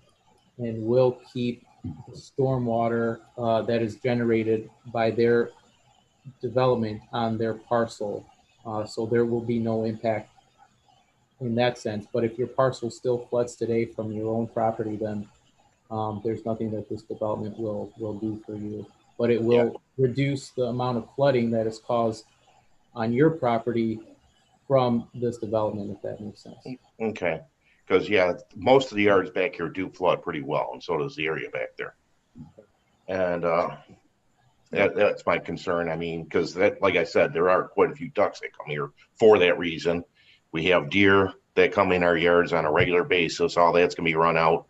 and will keep the stormwater that is generated by their development on their parcel. So there will be no impact in that sense. But if your parcel still floods today from your own property, then there's nothing that this development will do for you. But it will reduce the amount of flooding that is caused on your property from this development, if that makes sense. Okay, because yeah, most of the yards back here do flood pretty well, and so does the area back there. And that's my concern. I mean, because that, like I said, there are quite a few ducks that come here for that reason. We have deer that come in our yards on a regular basis. All that's gonna be run out.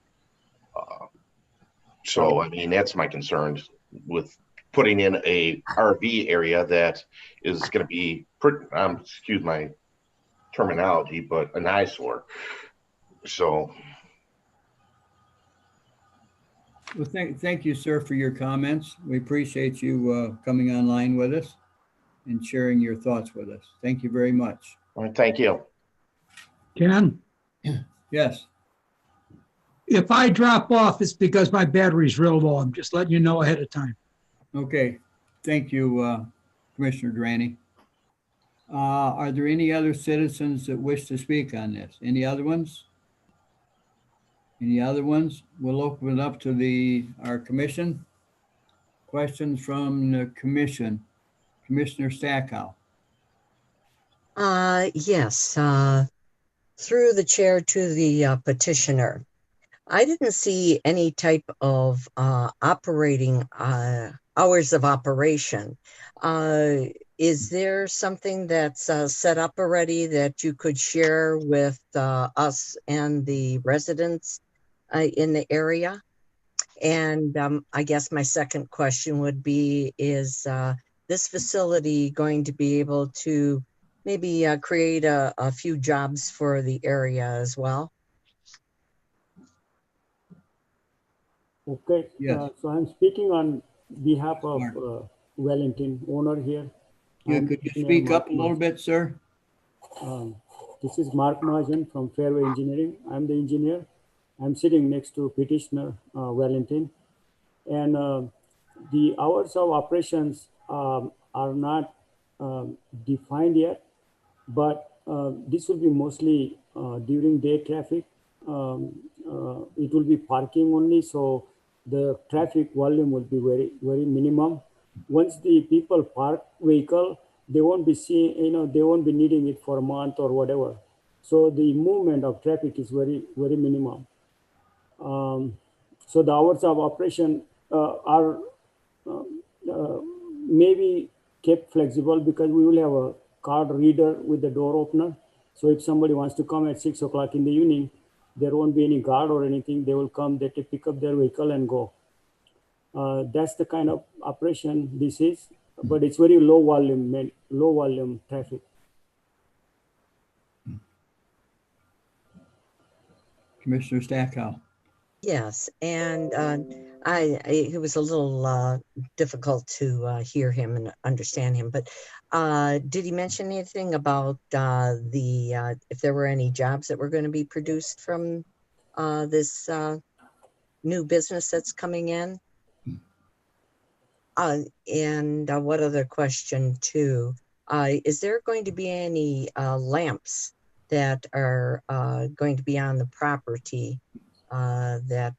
So I mean, that's my concern with putting in a RV area that is going to be, excuse my terminology, but an eyesore. So. Well, thank you, sir, for your comments. We appreciate you coming online with us and sharing your thoughts with us. Thank you very much. All right, thank you. Ken? Yes. If I drop off, it's because my battery's real low. I'm just letting you know ahead of time. Okay. Thank you, Commissioner Durante. Are there any other citizens that wish to speak on this? Any other ones? Any other ones? We'll open it up to our commission. Questions from the commission. Commissioner Stackhouse. Yes, through the chair to the petitioner. I didn't see any type of operating hours of operation. Is there something that's set up already that you could share with us and the residents in the area? And I guess my second question would be, is this facility going to be able to maybe create a few jobs for the area as well. Okay, Yes. so I'm speaking on behalf of Wellington, owner here. Could you speak up a little bit, sir? This is Mark Mahajan from Fairway Engineering. I'm the engineer. I'm sitting next to petitioner Wellington. And the hours of operations are not defined yet, but this will be mostly during day traffic. It will be parking only, so the traffic volume will be very minimum. Once the people park vehicle, they won't be seeing, they won't be needing it for a month or whatever. So the movement of traffic is very minimum. So the hours of operation are maybe kept flexible because we will have a card reader with the door opener. So if somebody wants to come at 6 o'clock in the evening, there won't be any guard or anything. They will come, they pick up their vehicle and go. That's the kind of operation this is, but it's very low volume traffic. Commissioner Stackhouse. Yes, and it was a little difficult to hear him and understand him, but did he mention anything about if there were any jobs that were going to be produced from this new business that's coming in? And what other question too? Is there going to be any lamps that are going to be on the property that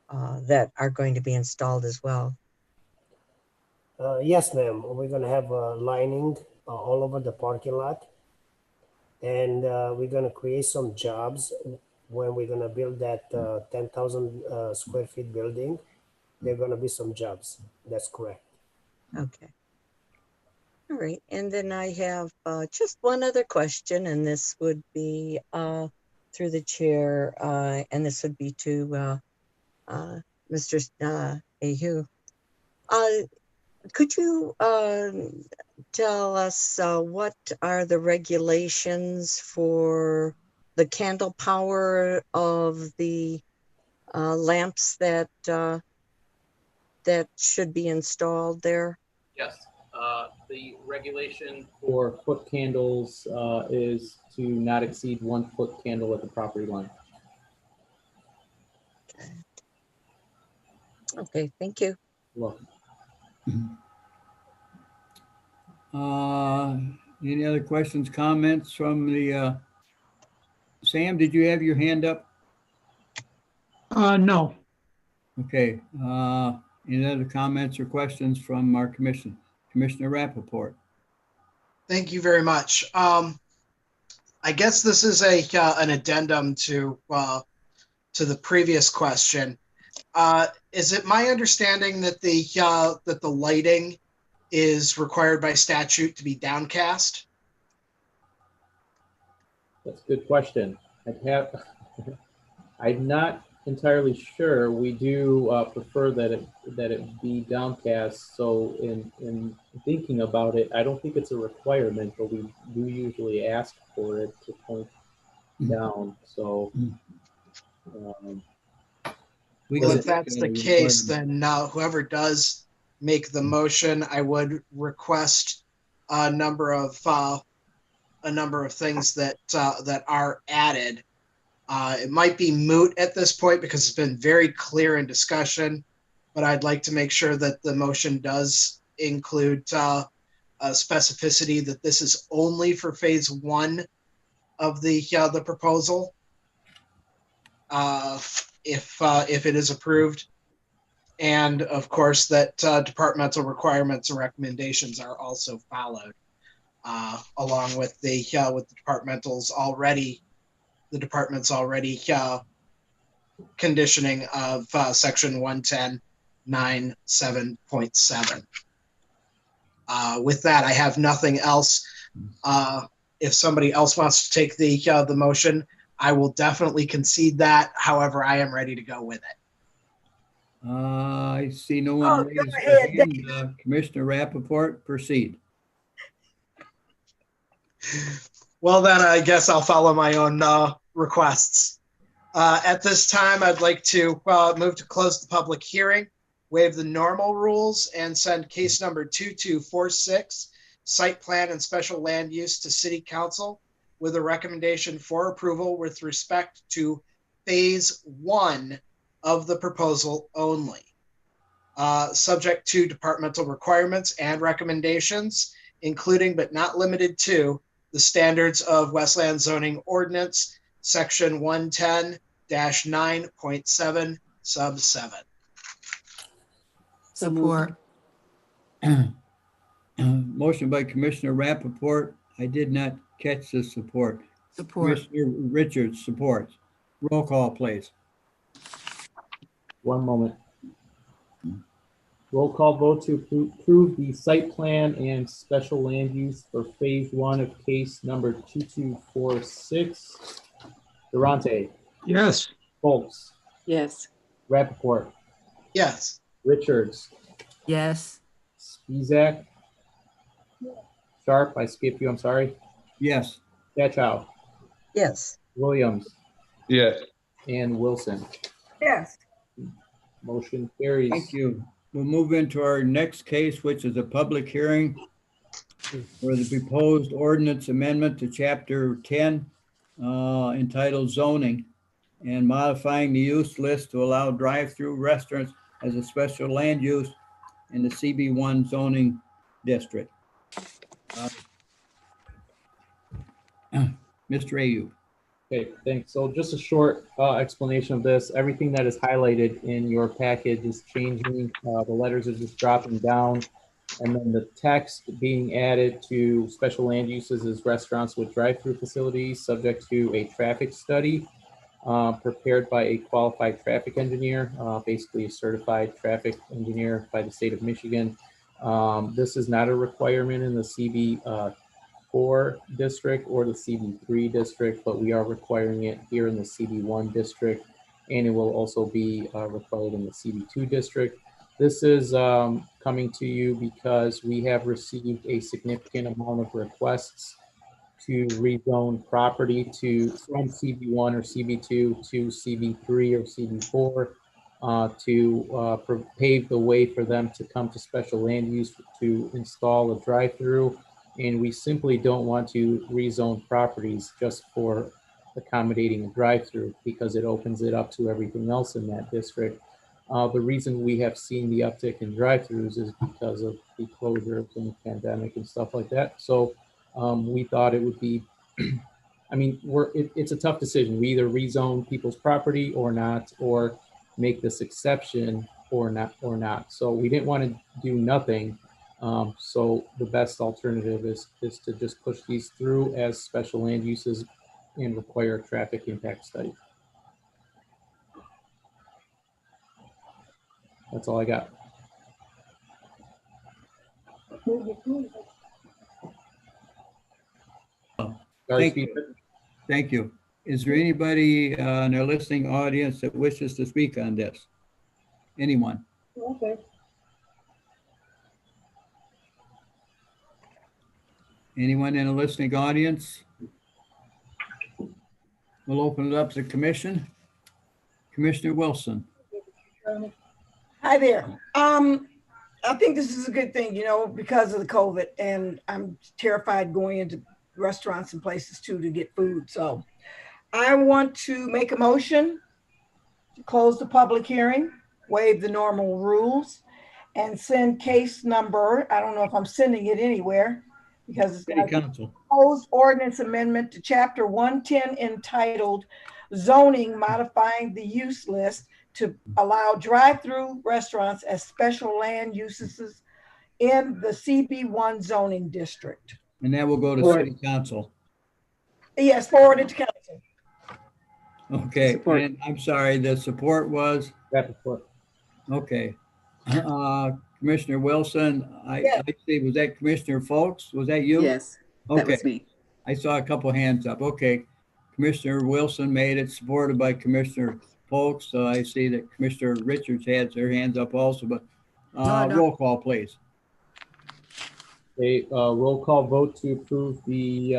are going to be installed as well? Yes, ma'am. We're going to have lining all over the parking lot. And we're going to create some jobs when we're going to build that 10,000 square feet building. There are going to be some jobs. That's correct. Okay. All right. And then I have just one other question, and this would be through the chair, and this would be to Mr. Ahu. Could you tell us what are the regulations for the candle power of the lamps that should be installed there? Yes. The regulation for foot candles is to not exceed 1 foot candle at the property line. Okay, thank you. You're welcome. Any other questions, comments from the, Sam, did you have your hand up? No. Okay. Any other comments or questions from our commission? Commissioner Rappaport. Thank you very much. I guess this is an addendum to the previous question. Is it my understanding that the lighting is required by statute to be downcast? That's a good question. I'm not entirely sure. We do prefer that it be downcast. So in thinking about it, I don't think it's a requirement, but we do usually ask for it to point down. So well, if that's the case, then whoever does make the motion, I would request a number of things that are added. It might be moot at this point because it's been very clear in discussion, but I'd like to make sure that the motion does include a specificity that this is only for phase 1 of the proposal. If it is approved, and of course that departmental requirements and recommendations are also followed, along with the department's already conditioning of section 110.9.7.7. With that, I have nothing else. If somebody else wants to take the motion, I will definitely concede that. However, I am ready to go with it. I see no one raised their hand. Commissioner Rappaport, proceed. Well, then I guess I'll follow my own requests. At this time, I'd like to move to close the public hearing, waive the normal rules, and send case number 2246, site plan and special land use, to City Council with a recommendation for approval with respect to phase 1 of the proposal only. Subject to departmental requirements and recommendations, including but not limited to the standards of Westland zoning ordinance, section 110-9.7 sub 7. Support. Motion by Commissioner Rappaport. I did not catch the support. Support. Commissioner Richards supports. Roll call, please. One moment. Roll call vote to approve the site plan and special land use for phase 1 of case number 2246. Durante. Yes. Folks. Yes. Rappaport. Yes. Richards. Yes. Spizak. Sharp, I skipped you, I'm sorry. Yes. Kachow. Yes. Williams. Yes. And Wilson. Yes. Motion carries. Thank you. We'll move into our next case, which is a public hearing for the proposed ordinance amendment to Chapter 10, entitled Zoning, and modifying the use list to allow drive-through restaurants as a special land use in the CB1 zoning district. Mr. Ayu. Okay, thanks. So just a short explanation of this. Everything that is highlighted in your package is changing. The letters are just dropping down. And then the text being added to special land uses is restaurants with drive-through facilities subject to a traffic study prepared by a qualified traffic engineer, basically a certified traffic engineer by the state of Michigan. This is not a requirement in the CB4 district or the CB3 district, but we are requiring it here in the CB1 district, and it will also be required in the CB2 district. This is coming to you because we have received a significant amount of requests to rezone property from CB1 or CB2 to CB3 or CB4 to pave the way for them to come to special land use to install a drive-through. And we simply don't want to rezone properties just for accommodating a drive-through because it opens it up to everything else in that district. The reason we have seen the uptick in drive-throughs is because of the closures and the pandemic and stuff like that. So we thought it would be, I mean, it's a tough decision. We either rezone people's property or not, or make this exception or not. So we didn't want to do nothing. So the best alternative is to just push these through as special land uses and require a traffic impact study. That's all I got. Thank you. Is there anybody in our listening audience that wishes to speak on this? Anyone? Okay. Anyone in the listening audience? We'll open it up to the commission. Commissioner Wilson. Hi there. I think this is a good thing, you know, because of the COVID, and I'm terrified going into restaurants and places too to get food. So I want to make a motion to close the public hearing, waive the normal rules, and send case number, I don't know if I'm sending it anywhere because it's got proposed ordinance amendment to Chapter 110 entitled Zoning, modifying the use list to allow drive-through restaurants as special land uses in the CB1 zoning district. And that will go to City Council. Yes, forwarded to council. Okay, and I'm sorry, the support was? Support. Okay. Commissioner Wilson, I see, was that Commissioner Folks? Was that you? Yes, that was me. I saw a couple hands up. Okay. Commissioner Wilson made it, supported by Commissioner Folks. So I see that Commissioner Richards has their hands up also, but roll call, please. Okay, roll call vote to approve the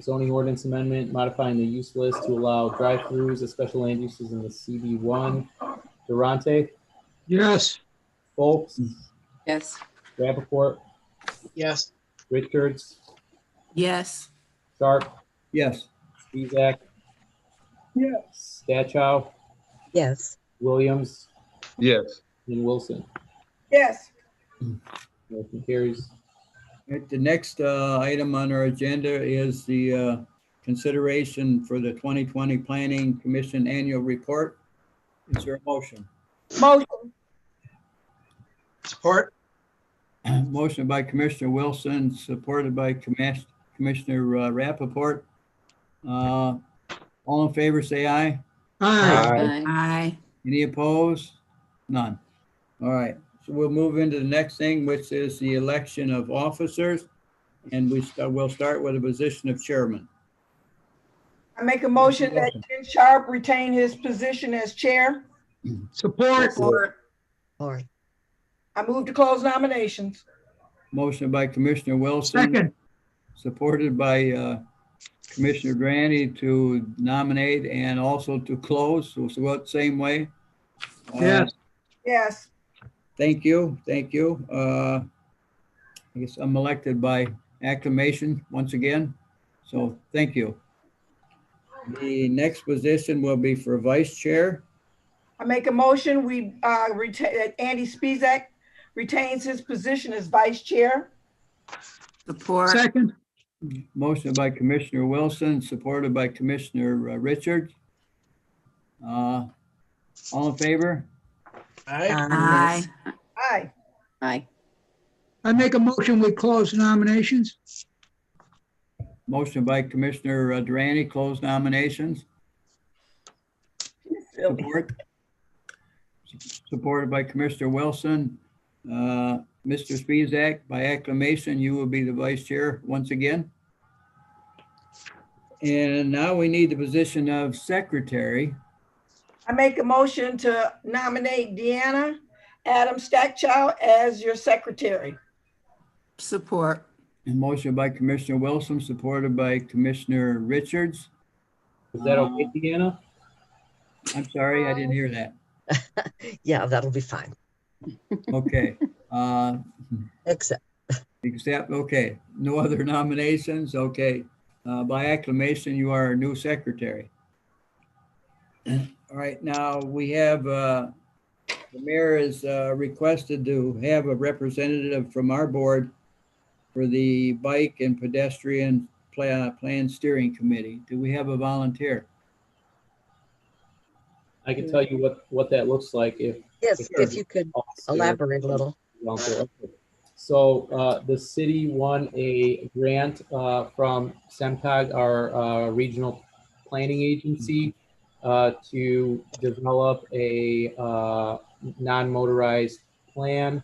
zoning ordinance amendment modifying the use list to allow drive-throughs as special land uses in the CD1. Durante, Yes. Folks, Yes. Rappaport, Yes. Richards, Yes. Sharp, Yes. Spezak, Yes. Stachow, Yes. Williams, Yes. and Wilson. Yes. Motion carries. Right, the next item on our agenda is the consideration for the 2020 Planning Commission Annual Report. Is there a motion? Motion. Support. Motion by Commissioner Wilson, supported by Commissioner Rappaport. All in favor, say aye. Aye. Aye. Any opposed? None. All right, so we'll move into the next thing, which is the election of officers. And we'll start with the position of chairman. I make a motion that Ken Sharp retain his position as chair. Support. Support. Or I move to close nominations. Motion by Commissioner Wilson. Second. Supported by Commissioner Durante to nominate and also to close. So vote same way. Yes. Yes. Thank you. Thank you. I guess I'm elected by acclamation once again. So thank you. The next position will be for vice chair. I make a motion, we retain, that Andy Spezak retains his position as vice chair. Support. Second. Motion by Commissioner Wilson, supported by Commissioner Richards. All in favor? Aye. Aye. Aye. Aye. I make a motion, we close nominations. Motion by Commissioner Durante, close nominations. Support. Supported by Commissioner Wilson. Mr. Spezak, by acclamation, you will be the vice chair once again. And now we need the position of secretary. I make a motion to nominate Deanna Adam Stackchild as your secretary. Support. A motion by Commissioner Wilson, supported by Commissioner Richards. Is that okay, Deanna? I'm sorry, I didn't hear that. yeah, that'll be fine. Okay. Except Okay. No other nominations? Okay. By acclamation, you are our new secretary. All right, now we have, the mayor is requested to have a representative from our board for the bike and pedestrian plan steering committee. Do we have a volunteer? I can tell you what that looks like if. yes, if you could elaborate a little. So the city won a grant from SEMCOG, our regional planning agency, to develop a non-motorized plan.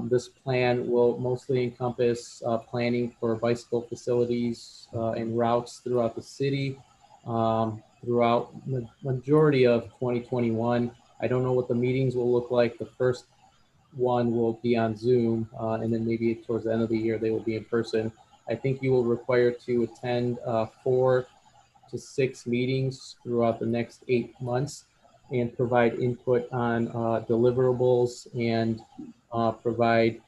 This plan will mostly encompass planning for bicycle facilities and routes throughout the city throughout the majority of 2021. I don't know what the meetings will look like. The first one will be on Zoom, and then maybe towards the end of the year, they will be in person. I think you will require to attend 4 to 6 meetings throughout the next 8 months and provide input on deliverables and provide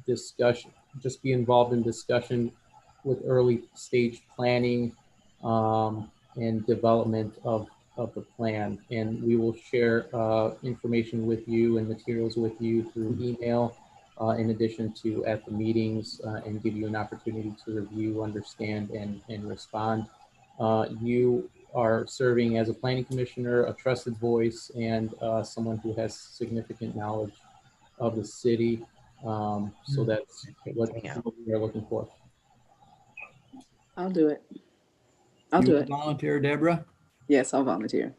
discussion, just be involved in discussion with early stage planning and development of the plan. And we will share information with you and materials with you through email, in addition to at the meetings, and give you an opportunity to review, understand, and respond. You are serving as a planning commissioner, a trusted voice, and someone who has significant knowledge of the city. So that's what we are looking for. I'll do it. I'll do it. Volunteer, Deborah? Yes, I'll volunteer.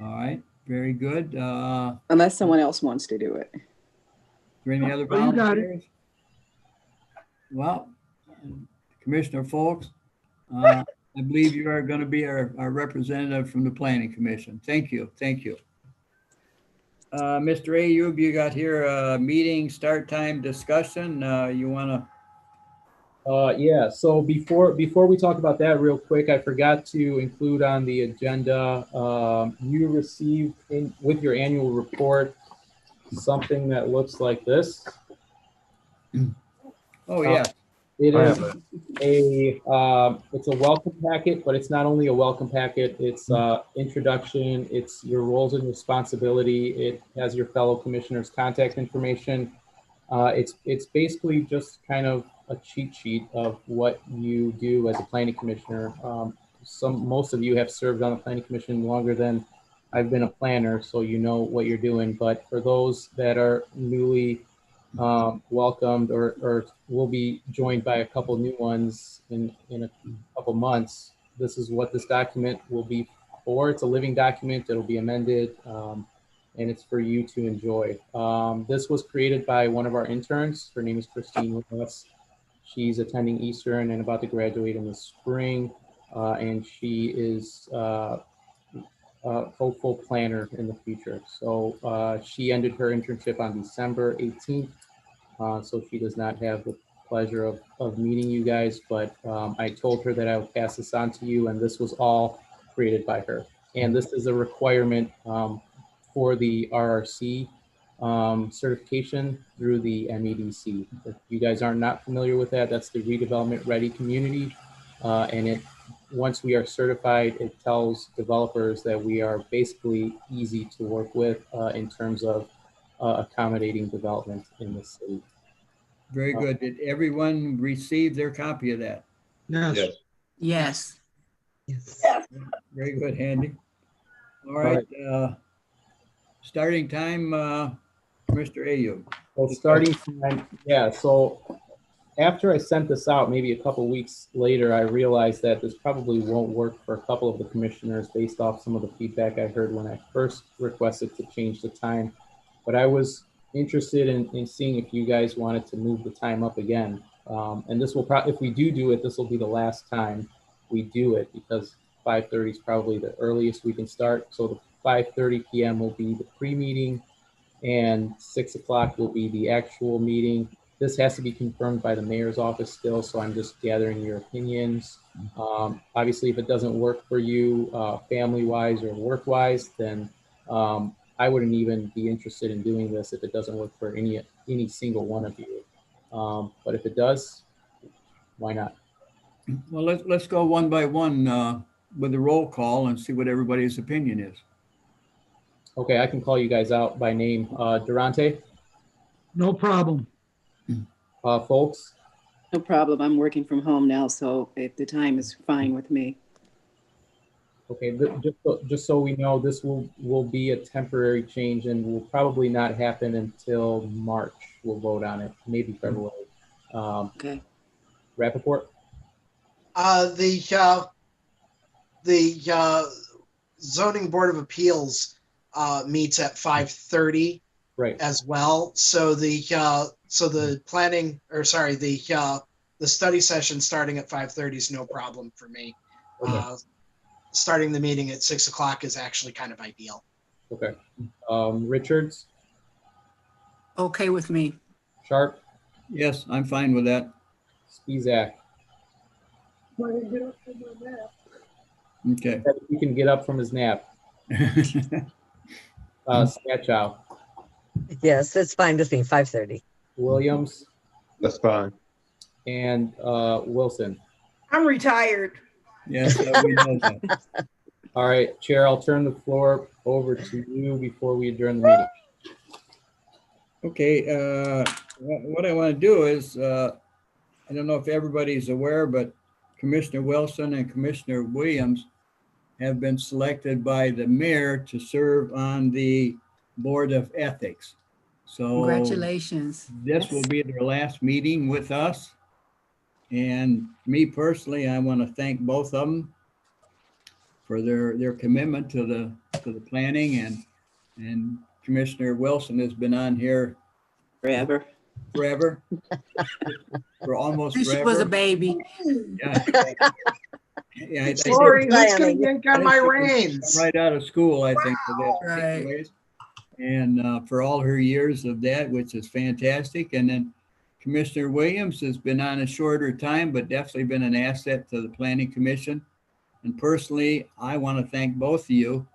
All right, very good. Unless someone else wants to do it. Is there any other Oh, you got it. volunteers? Well, Commissioner Folks, I believe you are going to be our representative from the Planning Commission. Thank you. Thank you. Mr. Ayub, you got here a meeting start time discussion. You want to? Yeah, so before we talk about that real quick, I forgot to include on the agenda, you received with your annual report something that looks like this. Oh, yeah. It is it's a welcome packet, but it's not only a welcome packet, it's introduction, it's your roles and responsibility. It has your fellow commissioners' contact information. It's basically just kind of a cheat sheet of what you do as a planning commissioner. Most of you have served on the planning commission longer than I've been a planner, so you know what you're doing. But for those that are newly welcomed or will be joined by a couple new ones in a couple months, this is what this document will be for. It's a living document. It'll be amended. And it's for you to enjoy. This was created by one of our interns. Her name is Christine Lewis. She's attending Eastern and about to graduate in the spring. And she is a hopeful planner in the future. So she ended her internship on December 18th. So she does not have the pleasure of meeting you guys, but I told her that I would pass this on to you, and this was all created by her. And this is a requirement for the RRC certification through the MEDC. If you guys are not familiar with that, that's the Redevelopment Ready Community. And once we are certified, it tells developers that we are basically easy to work with in terms of accommodating development in the city. Very good. Did everyone receive their copy of that? Yes. Yes. Very good, Handy. All right. Starting time, Mr. Ayub. Well, starting time, yeah. So after I sent this out, maybe a couple weeks later, I realized that this probably won't work for a couple of the commissioners based off some of the feedback I heard when I first requested to change the time. But I was interested in seeing if you guys wanted to move the time up again. And this will probably, if we do it, this will be the last time we do it, because 5:30 is probably the earliest we can start. So the 5:30 p.m. will be the pre-meeting, and 6 o'clock will be the actual meeting. This has to be confirmed by the mayor's office still, so I'm just gathering your opinions. Obviously, if it doesn't work for you family-wise or work-wise, then I wouldn't even be interested in doing this if it doesn't work for any single one of you. But if it does, why not? Well, let's go one by one with the roll call and see what everybody's opinion is. Okay, I can call you guys out by name. Durante? No problem. Folks? No problem. I'm working from home now, so if the time is fine with me. Okay, just so we know, this will be a temporary change and will probably not happen until March. We'll vote on it, maybe February. Okay. Rappaport? The zoning board of appeals meets at 5:30 right as well. So the planning, or sorry, the study session starting at 5:30 is no problem for me. Okay. Starting the meeting at 6 o'clock is actually kind of ideal. Okay. Richards? Okay with me. Sharp? Yes, I'm fine with that. Spizak? Okay. He can get up from his nap. Scatchow? Yes, that's fine with me, 5:30. Williams? That's fine. And Wilson? I'm retired. Yes, we know that. All right, Chair, I'll turn the floor over to you before we adjourn the meeting. Okay, what I want to do is, I don't know if everybody's aware, but Commissioner Wilson and Commissioner Williams have been selected by the mayor to serve on the Board of Ethics. So Congratulations. this will be their last meeting with us. And me personally, I want to thank both of them for their commitment to the planning, and Commissioner Wilson has been on here Forever. For almost She forever. was a baby. Yeah. Yeah, Lori, who's going to yank on my reins? Right out of school, I think. For that. Right. Anyways, and for all her years of that, which is fantastic. And then Commissioner Williams has been on a shorter time, but definitely been an asset to the Planning Commission. And personally, I want to thank both of you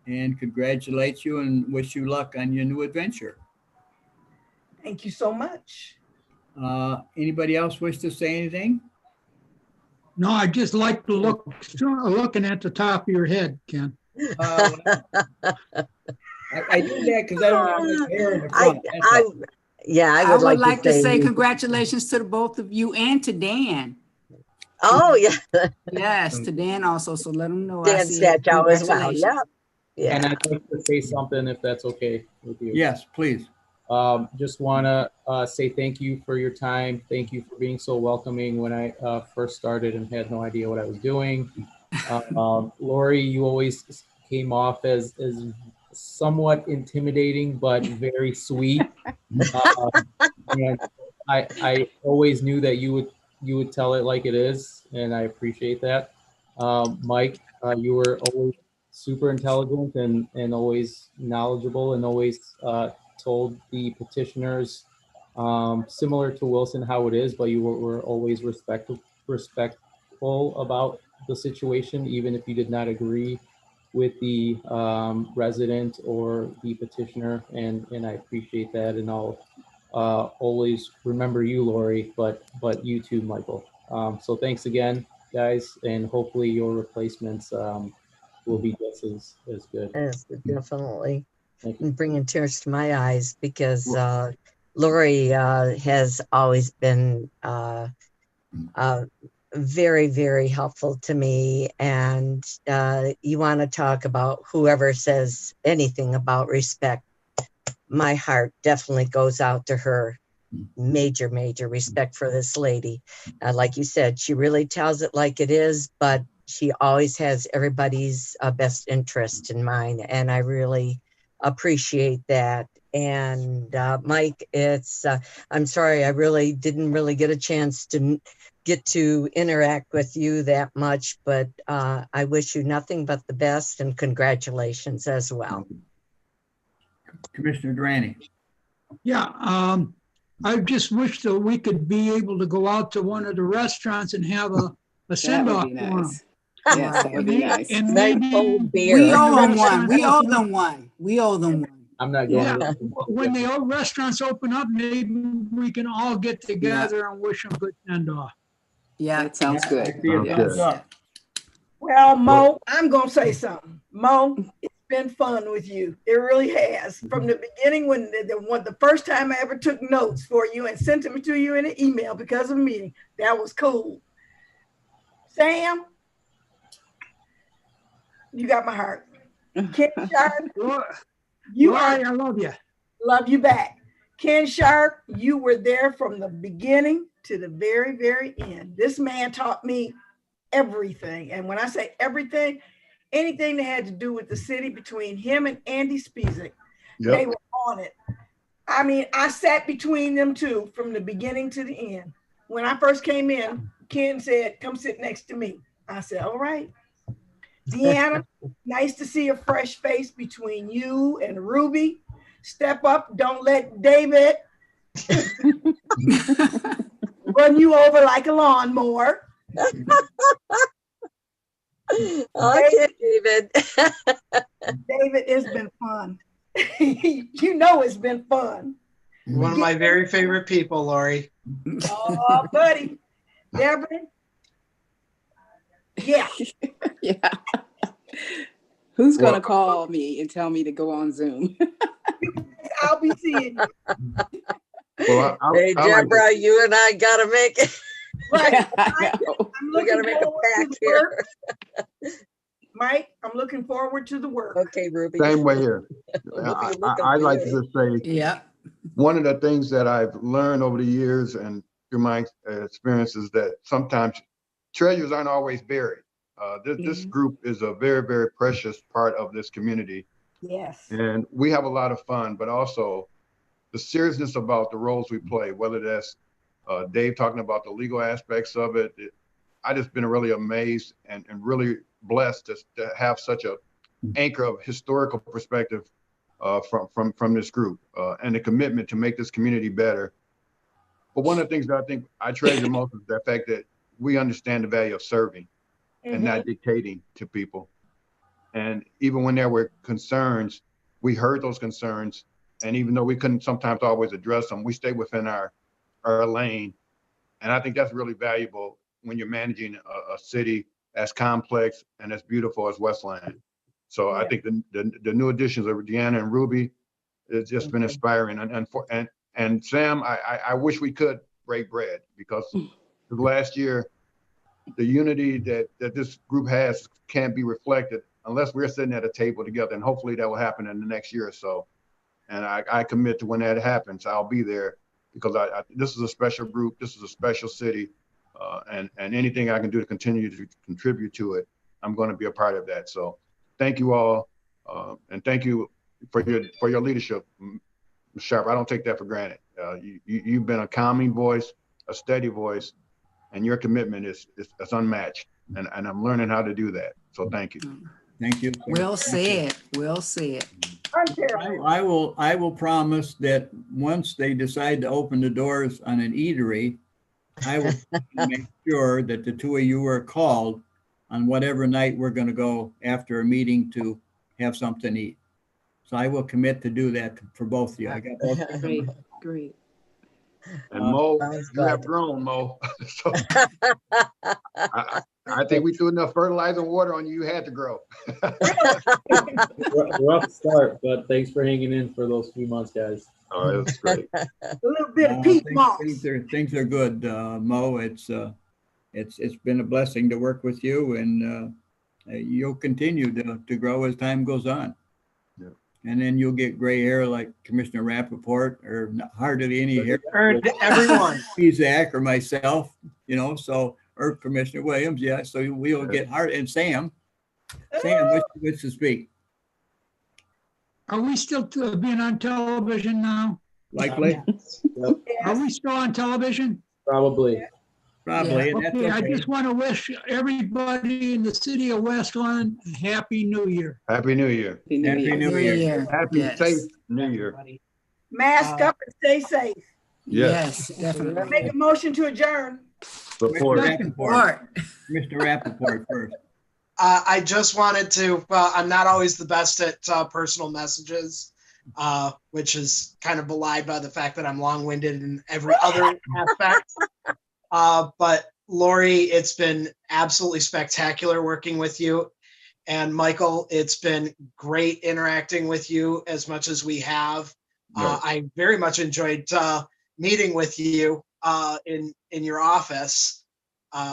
and congratulate you and wish you luck on your new adventure. Thank you so much. Anybody else wish to say anything? No, I just like to looking at the top of your head, Ken. I do that because I don't have much hair in the front. I would would like to say you- congratulations to the both of you and to Dan. Oh, yeah. Yes, to Dan also. So let him know. Dan Stachow as well. Congratulations. Yeah. Yeah. And I'd like to say something if that's okay with you. Yes, please. Just want to say thank you for your time. Thank you for being so welcoming when I first started and had no idea what I was doing. Lori, you always came off as somewhat intimidating, but very sweet. And I always knew that you would tell it like it is, and I appreciate that. Mike, you were always super intelligent and always knowledgeable and always told the petitioners, similar to Wilson, how it is, but you were always respectful about the situation, even if you did not agree with the resident or the petitioner, and I appreciate that, and I'll always remember you, Lori, but you too, Michael. So thanks again, guys, and hopefully your replacements will be just as good. Yes, definitely. And bringing tears to my eyes because Lori has always been very, very helpful to me. And you want to talk about whoever says anything about respect, my heart definitely goes out to her. Major, major respect for this lady. Like you said, she really tells it like it is, but she always has everybody's best interest in mind. And I really appreciate that. And Mike, I'm sorry, I really didn't get a chance to get to interact with you that much, but I wish you nothing but the best and congratulations as well. Commissioner Durante. Yeah, I just wish that we could be able to go out to one of the restaurants and have a send-off for them. Yes, that would be nice. And Nice maybe cold beer. We owe them one. We owe them one. We owe them one. I'm not going. Yeah, when the old restaurants open up, maybe we can all get together and wish them good send-off. Yeah, That sounds good. Okay. Well, Mo, I'm going to say something. Mo, it's been fun with you. It really has. From the beginning, when the first time I ever took notes for you and sent them to you in an email because of a meeting, that was cool. Sam, you got my heart. Ken Sharp, I love you. Love you back. Ken Sharp, you were there from the beginning to the very, very end. This man taught me everything. And when I say everything, anything that had to do with the city between him and Andy Spisak, they were on it. I mean, I sat between them two from the beginning to the end. When I first came in, Ken said, come sit next to me. I said, all right. Deanna, nice to see a fresh face between you and Ruby. Step up, don't let David run you over like a lawnmower. Okay, David. David, it's been fun. You know it's been fun. One of my very favorite people, Lori. Oh, buddy. Deborah? Yeah. Yeah. Who's going to call me and tell me to go on Zoom? I'll be seeing you. Well, Hey, Deborah, you and I got to make it. Right. We got to make a pact here. Mike, I'm looking forward to the work. Okay, Ruby. Same way here. I like to just say, yeah. One of the things that I've learned over the years and through my experience is that sometimes treasures aren't always buried. This group is a very, very precious part of this community. Yes. And we have a lot of fun, but also the seriousness about the roles we play, whether that's Dave talking about the legal aspects of it. I just been really amazed and really blessed to have such a anchor of historical perspective from this group and the commitment to make this community better. But one of the things that I think I treasure most is the fact that we understand the value of serving and not dictating to people. And even when there were concerns, we heard those concerns. And even though we couldn't sometimes always address them, we stayed within our lane. And I think that's really valuable when you're managing a city as complex and as beautiful as Westland. So I think the new additions of Deanna and Ruby, it's just been inspiring. And Sam, I wish we could break bread because last year, the unity that this group has can't be reflected unless we're sitting at a table together. And hopefully that will happen in the next year or so. And I commit to when that happens, I'll be there because this is a special group. This is a special city. And anything I can do to continue to contribute to it, I'm going to be a part of that. So thank you all. And thank you for your leadership, Ms. Sharp. I don't take that for granted. You've been a calming voice, a steady voice, and your commitment is unmatched. And I'm learning how to do that. So thank you. Thank you. Well said. Well said. I will promise that once they decide to open the doors on an eatery, I will make sure that the two of you are called on whatever night we're going to go after a meeting to have something to eat. So I will commit to do that for both of you. I got both. Great. And Mo, you have grown, Mo. So, I think we threw enough fertilizer and water on you. You had to grow. Rough start, but thanks for hanging in for those few months, guys. Oh, it was great. A little bit of peak moss. Things are good, Mo. It's been a blessing to work with you, and you'll continue to grow as time goes on. Yeah. And then you'll get gray hair like Commissioner Rappaport, or hardly any hair. Everyone. Zach or myself, or Commissioner Williams, yeah. So we'll get hard. And Sam, wish to speak. Are we still being on television now? Likely. Yep. Are we still on television? Probably. Probably. Yeah. And that's Okay, okay. I just want to wish everybody in the city of Westland a Happy New Year. Happy New Year. Happy New Year. Happy, safe New Year. Mask up and stay safe. Yes. Definitely. Make a motion to adjourn. Support. Mr. Rappaport first. I just wanted to, I'm not always the best at personal messages, which is kind of belied by the fact that I'm long-winded in every other aspect. But Lori, it's been absolutely spectacular working with you. And Michael, it's been great interacting with you as much as we have. I very much enjoyed meeting with you in your office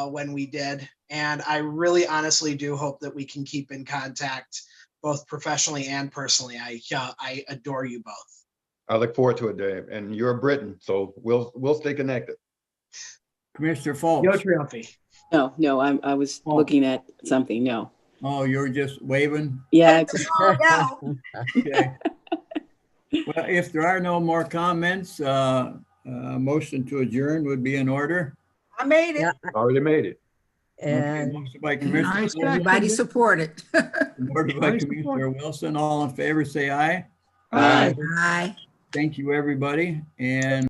when we did. And I really honestly do hope that we can keep in contact both professionally and personally. I adore you both. I look forward to it, Dave. And you're a Briton, so we'll stay connected. Commissioner Fultz. Yo, Triumphy. No, I was looking at something. No. Oh, you were just waving? Yeah. Okay. Well, if there are no more comments, motion to adjourn would be in order. I made it. Already made it. And motion by Commissioner Everybody supported. supported by Commissioner Wilson. All in favor, say aye. Aye. Thank you, everybody. And